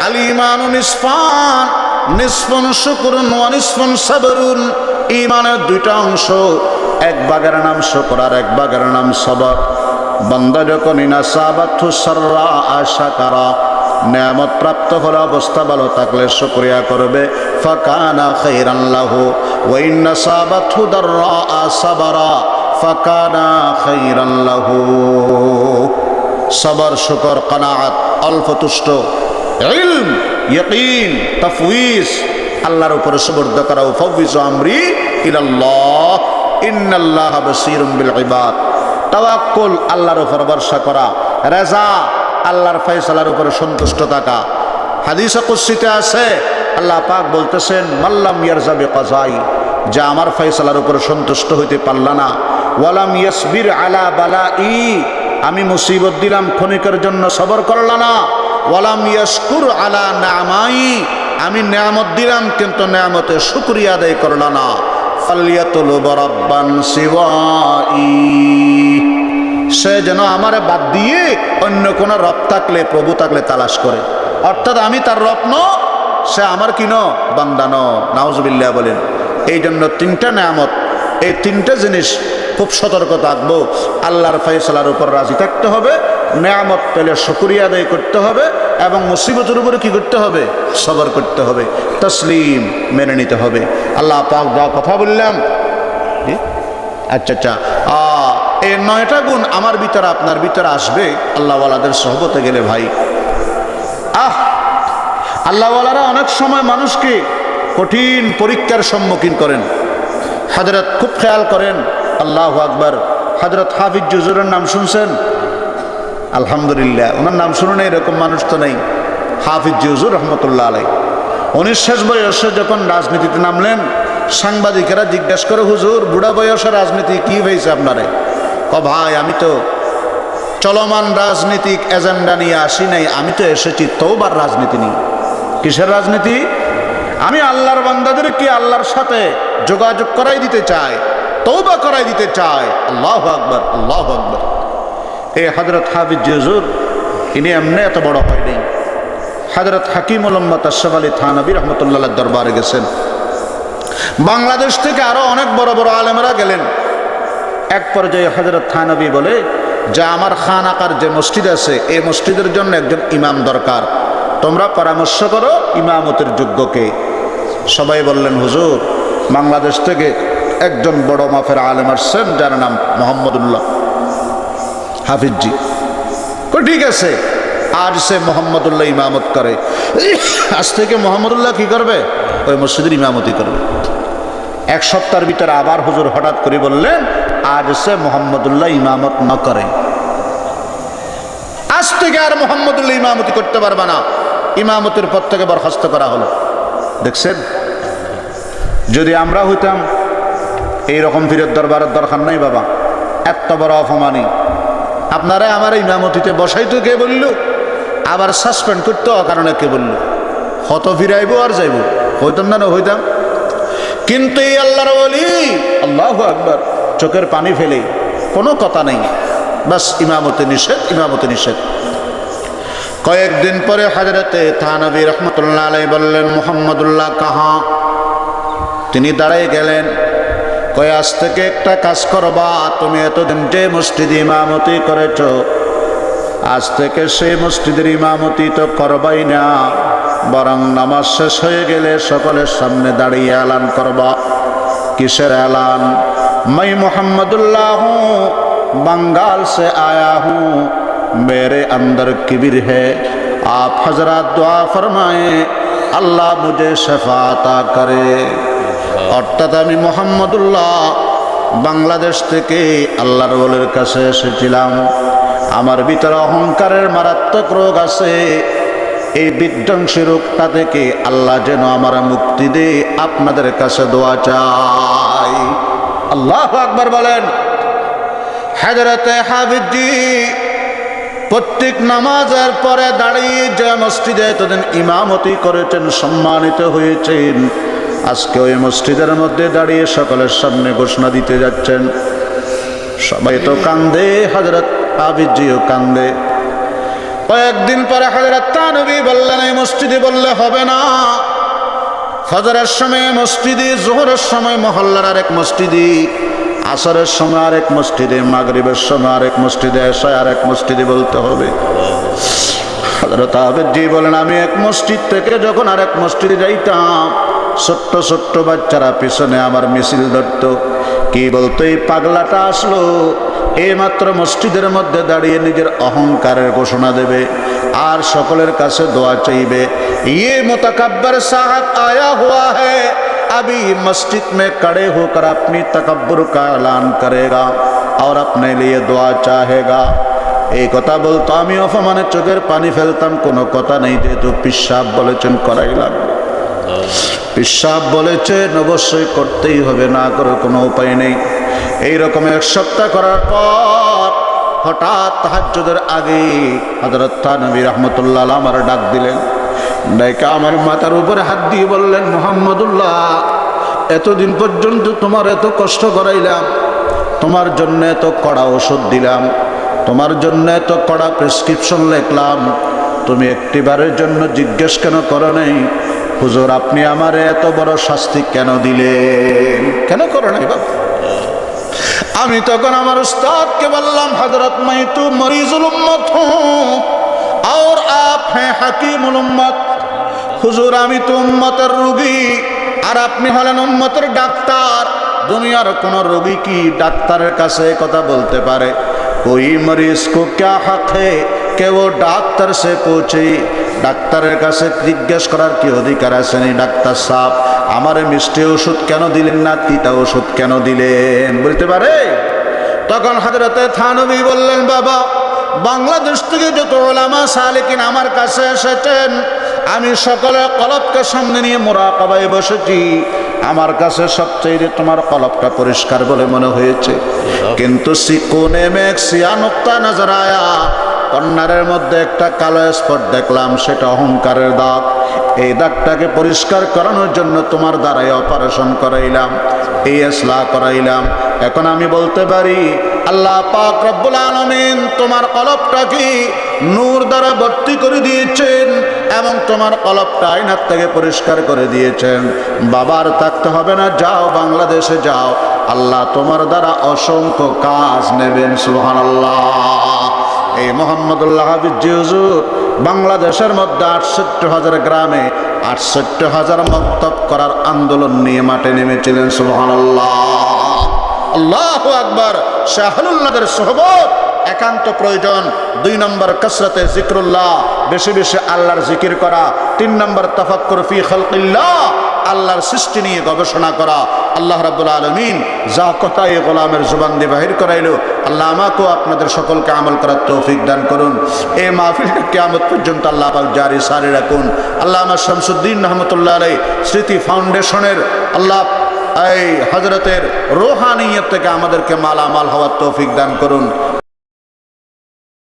আল ঈমানু নিসফান, নিসফুন শুকরুন ওয়া নিসফুন সাবরুন। ঈমানের 2টা অংশ, এক ভাগের নাম শুকর আর এক ভাগের নাম সবর। বান্দা যখন ইনাসাবাতু সাররা আশাকারা, নেয়ামত প্রাপ্ত হলে অবস্থা ভালো থাকলে শুকরিয়া করবে, ফাকানা খাইরান লাহু, ওয়া ইনাসাবাতু দাররা সাবারা ফাকানা খাইরান লাহু। সবর, শুকর, কানাআত, অল্প তুষ্ট, ইলম, ইয়াকিন, তাফউইজ, আল্লাহর উপরে সুবর্দ করা। ফাউযু আমরি ইলাল্লাহ ইন্নাল্লাহা বাসীরুম বিল ইবাদ। তাওয়াক্কুল, আল্লাহর উপর ভরসা করা। রাজা, আল্লাহর ফয়সালার উপরে সন্তুষ্ট থাকা। হাদিসে কুদসিতে আছে আল্লাহ পাক বলতেছেন মাল্লাম ইয়ারজা বিকাযাই, যে আমার ফয়সালার উপরে সন্তুষ্ট হইতে পারল না, ওয়ালাম ইয়াসবির আলা বালাই, আমি মুসিবত দিলাম ক্ষণিকের জন্য সবর করল না, ওয়ালাম ইয়াশকুর আলা নামাই, আমি নেয়ামত দিলাম কিন্তু নেয়ামতের শুকরিয়া আদায় করল না, ফালিয়াতুলুব রাব্বান সিওয়াই, সে যেন আমারে বাদ দিয়ে অন্য কোন রব থাকলে, প্রভু থাকলে তালাশ করে। অর্থাৎ আমি তার রব ন, সে আমার কি ন, বান্দা ন। নাউজুবিল্লাহ বলেন। এই জন্য 3টা নেয়ামত, এই 3টা জিনিস খুব সতর্ক থাকবো। আল্লাহর ফয়সালার উপর রাজি থাকতে হবে, নেয়ামত পেলে শুকরিয়া আদায় করতে হবে, এবং মুসিবতের উপরে কি করতে হবে? সবর করতে হবে, তসলিম মেনে নিতে হবে। আল্লাহ পাক যা কথা বললাম, আচ্ছা এই 9টা গুণ আমার ভিতরে আপনার ভিতরে আসবে আল্লাহওয়ালাদের সহবতে গেলে। ভাই আল্লাহওয়ালারা অনেক সময় মানুষকে কঠিন পরীক্ষার সম্মুখীন করেন। হযরত খুব খেয়াল করেন, আল্লাহু আকবার, হযরত হাফিজ হুজুরের নাম শুনছেন? আলহামদুলিল্লাহ, ওনার নাম শুনুন, এরকম মানুষ তো নেই। হাফিজ হুজুর রহমতুল্লাহ আলাইহি, উনি শেষ বয়সে যখন রাজনীতিতে নামলেন, সাংবাদিকেরা জিজ্ঞাসা করে, হুজুর বুড়া বয়সে রাজনীতি কি হয়েছে আপনারে? ভাই আমি তো চলমান রাজনীতিক এজেন্ডা নিয়ে আসি নাই, আমি তো এসেছি তওবার রাজনীতি নিয়ে। কিসের রাজনীতি? আমি আল্লাহর বান্দাদেরকে আল্লাহর সাথে যোগাযোগ করাই দিতে চাই, তওবা করাই দিতে চাই। আল্লাহু আকবার, আল্লাহু আকবার। এই হযরত হাফিজ হুজুর ইনি এমনি এত বড় হয়নি। হযরত হাকিমুল উম্মাত আশরাফ আলী থানভী রহমতুল্লাহ দরবারে গেছেন। বাংলাদেশ থেকে আরো অনেক বড় বড় আলেমরা গেলেন। এক পর্যায়ে হযরত থানভী বলে যে আমার খানাকার যে মসজিদ আছে, এই মসজিদের জন্য একজন ইমাম দরকার, তোমরা পরামর্শ করো ইমামতের যোগ্যকে। সবাই বললেন, হুজুর বাংলাদেশ থেকে একজন বড় মাফের আলেম আসছেন, যার নাম মোহাম্মদুল্লাহ হাফিজজি। ঠিক আছে, আজ সে মোহাম্মদুল্লাহ ইমামত করে, আজ থেকে মোহাম্মদুল্লাহ কি করবে? ওই মসজিদের ইমামতি করবে। এক সপ্তাহের ভিতরে আবার হুজুর হঠাৎ করে বললেন, আজ সে মোহাম্মদুল্লাহ ইমামত না করে, আজ থেকে আর মোহাম্মদুল্লাহ ইমামতি করতে পারবে না, ইমামতের পদ থেকে বরখাস্ত করা হলো। দেখছেন, যদি আমরা হইতাম এইরকম ফিরের দরবারের দরকার নাই বাবা, এত বড় অপমানী। আপনারা আমার ইমামতিতে বসাইতো কে বলল, আবার সাসপেন্ড করতো অকারণে কে বলল, হত ফিরাইব আর যাইব, হইতাম না হইতাম। কিন্তু এই আল্লাহর ওলি, আল্লাহু আকবার, চোখের পানি ফেলে কোনো কথা নেই, বাস ইমামতে নিষেধ, ইমামতে নিষেধ। কয়েকদিন পরে হযরতে থানভী রহমতুল্লাহ আলাইহি বললেন, মুহাম্মদুল্লাহ কাহা? তিনি দাঁড়ায় গেলেন, কয় আজ থেকে একটা কাজ করবা, তুমি এতদিন যে মসজিদে ইমামতি করেছ, আজ থেকে সেই মসজিদের ইমামতি তো করবাই না, বরং নামাজ শেষ হয়ে গেলে সকলের সামনে দাঁড়িয়ে এলান করবা। কিসের এলান? मैं मोहम्मदुल्लाह हूँ, बंगाल से आया हूँ, मेरे अंदर किबिर है, आप हजरत दुआ फरमाएं अल्लाह मुझे शफाअता करे। অর্থাৎ আমি মোহাম্মদুল্লাহ বাংলাদেশ থেকে আল্লাহর ওলির কাছে এসেছিলাম, আমার ভিতরে অহংকারের মারাত্মক রোগ আছে, এই বিধ্বংসী রোগটা থেকে আল্লাহ যেন আমার মুক্তি দেয়, আপনাদের কাছে দোয়া চাই। আল্লাহু আকবার বলেন। হযরতে হাফিজজি প্রত্যেক নামাজের পরে দাঁড়িয়ে যে মসজিদে এতদিন ইমামতি করেছেন, সম্মানিত হয়েছেন, আজকে ওই মসজিদের মধ্যে দাঁড়িয়ে সকলের সামনে ঘোষণা দিতে যাচ্ছেন। সবাই তো কান্দে, হযরত হাফিজজিও কান্দে। কয়েকদিন পরে হযরত থানভী বললেন, এই মসজিদে বললে হবে না, ফজরের সময় মসজিদে, যোহরের সময় মহল্লার আরেক মসজিদে, আসরের সময় আরেক মসজিদে, মাগরিবের সময় আরেক মসজিদে, এশায় আরেক মসজিদে বলতে হবে। হযরত হাফিজজি বলেন, আমি এক মসজিদ থেকে যখন আরেক মসজিদে যাইতাম, ছোট্ট ছোট্ট বাচ্চারা পিছনে আমার মিছিল ধরত, কি বলতো, এই পাগলাটা আসলো এইমাত্র মসজিদের মধ্যে দাঁড়িয়ে নিজের অহংকারের ঘোষণা দেবে আর সকলের কাছে দোয়া চাইবে, ये मुतकब्बर साहब आया हुआ है, अभी मस्जिद में खड़े होकर अपनी तकब्बुर का ऐलान करेगा और अपने लिए दुआ चाहेगा। এই কথা বলতো, আমি অপমানে চোখের পানি ফেলতাম, কোনো কথা নেই, যেহেতু পিসাব বলেছেন করাই লাগবে, পিসাব বলেছেন অবশ্যই করতেই হবে, না করে কোনো উপায় নেই। এইরকম এক সপ্তাহ করার পর হঠাৎ তাহাজ্জুদের আগে হযরত থানভী রাহমাতুল্লাহ আলাইহি আমার ডাক দিলেন, ডাইকা আমার মাথার উপরে হাত দিয়ে বললেন, মুহাম্মদুল্লাহ, এতদিন পর্যন্ত তোমার এত কষ্ট করাইলাম, তোমার জন্য এত কড়া ওষুধ দিলাম, তোমার জন্য এত কড়া প্রেসক্রিপশন লিখলাম, তুমি একটিবারের জন্য জিজ্ঞেস কেন করো নাই, হুজুর আপনি আমারে এত বড় শাস্তি কেন দিলেন, কেন করো নাই বাবা? আমি তখন আমার উস্তাদকে বললাম, হযরত मैं तो मरीजुल उम्मत हूँ, और आप हैं हकीमुल उम्मत। হুজুর আমি তো উম্মতের রোগী আর আপনি হলেন উম্মতের ডাক্তার। দুনিয়ার কোন রোগী কি ডাক্তারের কাছে কথা বলতে পারে? कोई मरीज को क्या हक है कि वो डॉक्टर से पूछे? ডাক্তারের কাছে জিজ্ঞেস করার কি অধিকার আছে? নি ডাক্তার সাহেব আমারে মিষ্টি ওষুধ কেন দিলেন না, তিতা ওষুধ কেন দিলেন, বলতে পারে? তখন হযরতে থানবী বললেন, বাবা বাংলাদেশ থেকে যত উলামা সালেকিন আমার কাছে এসেছেন, আমি সকলের কলবকে সামনে নিয়ে মুরাকাবায় বসেছি। আমার কাছে সবচেয়ে তোমার কলবটা পরিষ্কার বলে মনে হয়েছে, কিন্তু সিকোনে মে এক সিয়া নুক্তা নজর আয়া, কর্নারের মধ্যে একটা কালো স্পট দেখলাম, সেটা অহংকারের দাগ। এই দাগটাকে পরিষ্কার করানোর জন্য তোমার দ্বারাই অপারেশন করাইলাম, এই ইসলাহ করাইলাম। এখন আমি বলতে পারি আল্লাহ পাক রব্বুল আলামিন তোমার কলবটা কি নূর দ্বারা ভর্তি করে দিয়েছেন এবং তোমার কলবটা আয়নার থেকে পরিষ্কার করে দিয়েছেন। বাবার থাকতে হবে না, যাও বাংলাদেশে যাও, আল্লাহ তোমার দ্বারা অসংখ্য কাজ নেবেন। সুবহানাল্লাহ। এই মোহাম্মদুল্লাহ হাফিজ জি হুজুর বাংলাদেশের মধ্যে ৬৮,০০০ গ্রামে ৬৮,০০০ মক্তব করার আন্দোলন নিয়ে মাঠে নেমেছিলেন। সুবহানাল্লাহ, আল্লাহু আকবার। শাহরুল্লাহদের সোহবত একান্ত প্রয়োজন। ২ নম্বর কসরতে জিক্রুল্লাহ, বেশি বেশি আল্লাহর জিকির করা। ৩ নম্বর তাফাক্কুর ফি খালকিল্লাহ, আল্লাহর সৃষ্টি নিয়ে গবেষণা করা। আল্লাহ রাব্বুল আলামিন যা কথা এই গোলামের জবান দিয়ে বাহির করাইল, আল্লাহ আমাকেও আপনাদের সকলকে আমল করার তৌফিক দান করুন। এই মাহফিলকে কিয়ামত পর্যন্ত আল্লাহ পাক জারি সারি রাখুন। আল্লাহ আমার শামসুদ্দিন রহমতুল্লাহ আলাইহি স্মৃতি ফাউন্ডেশনের আল্লাহ এই হযরতের রূহানিয়ত থেকে আমাদেরকে মালামাল হওয়ার তৌফিক দান করুন।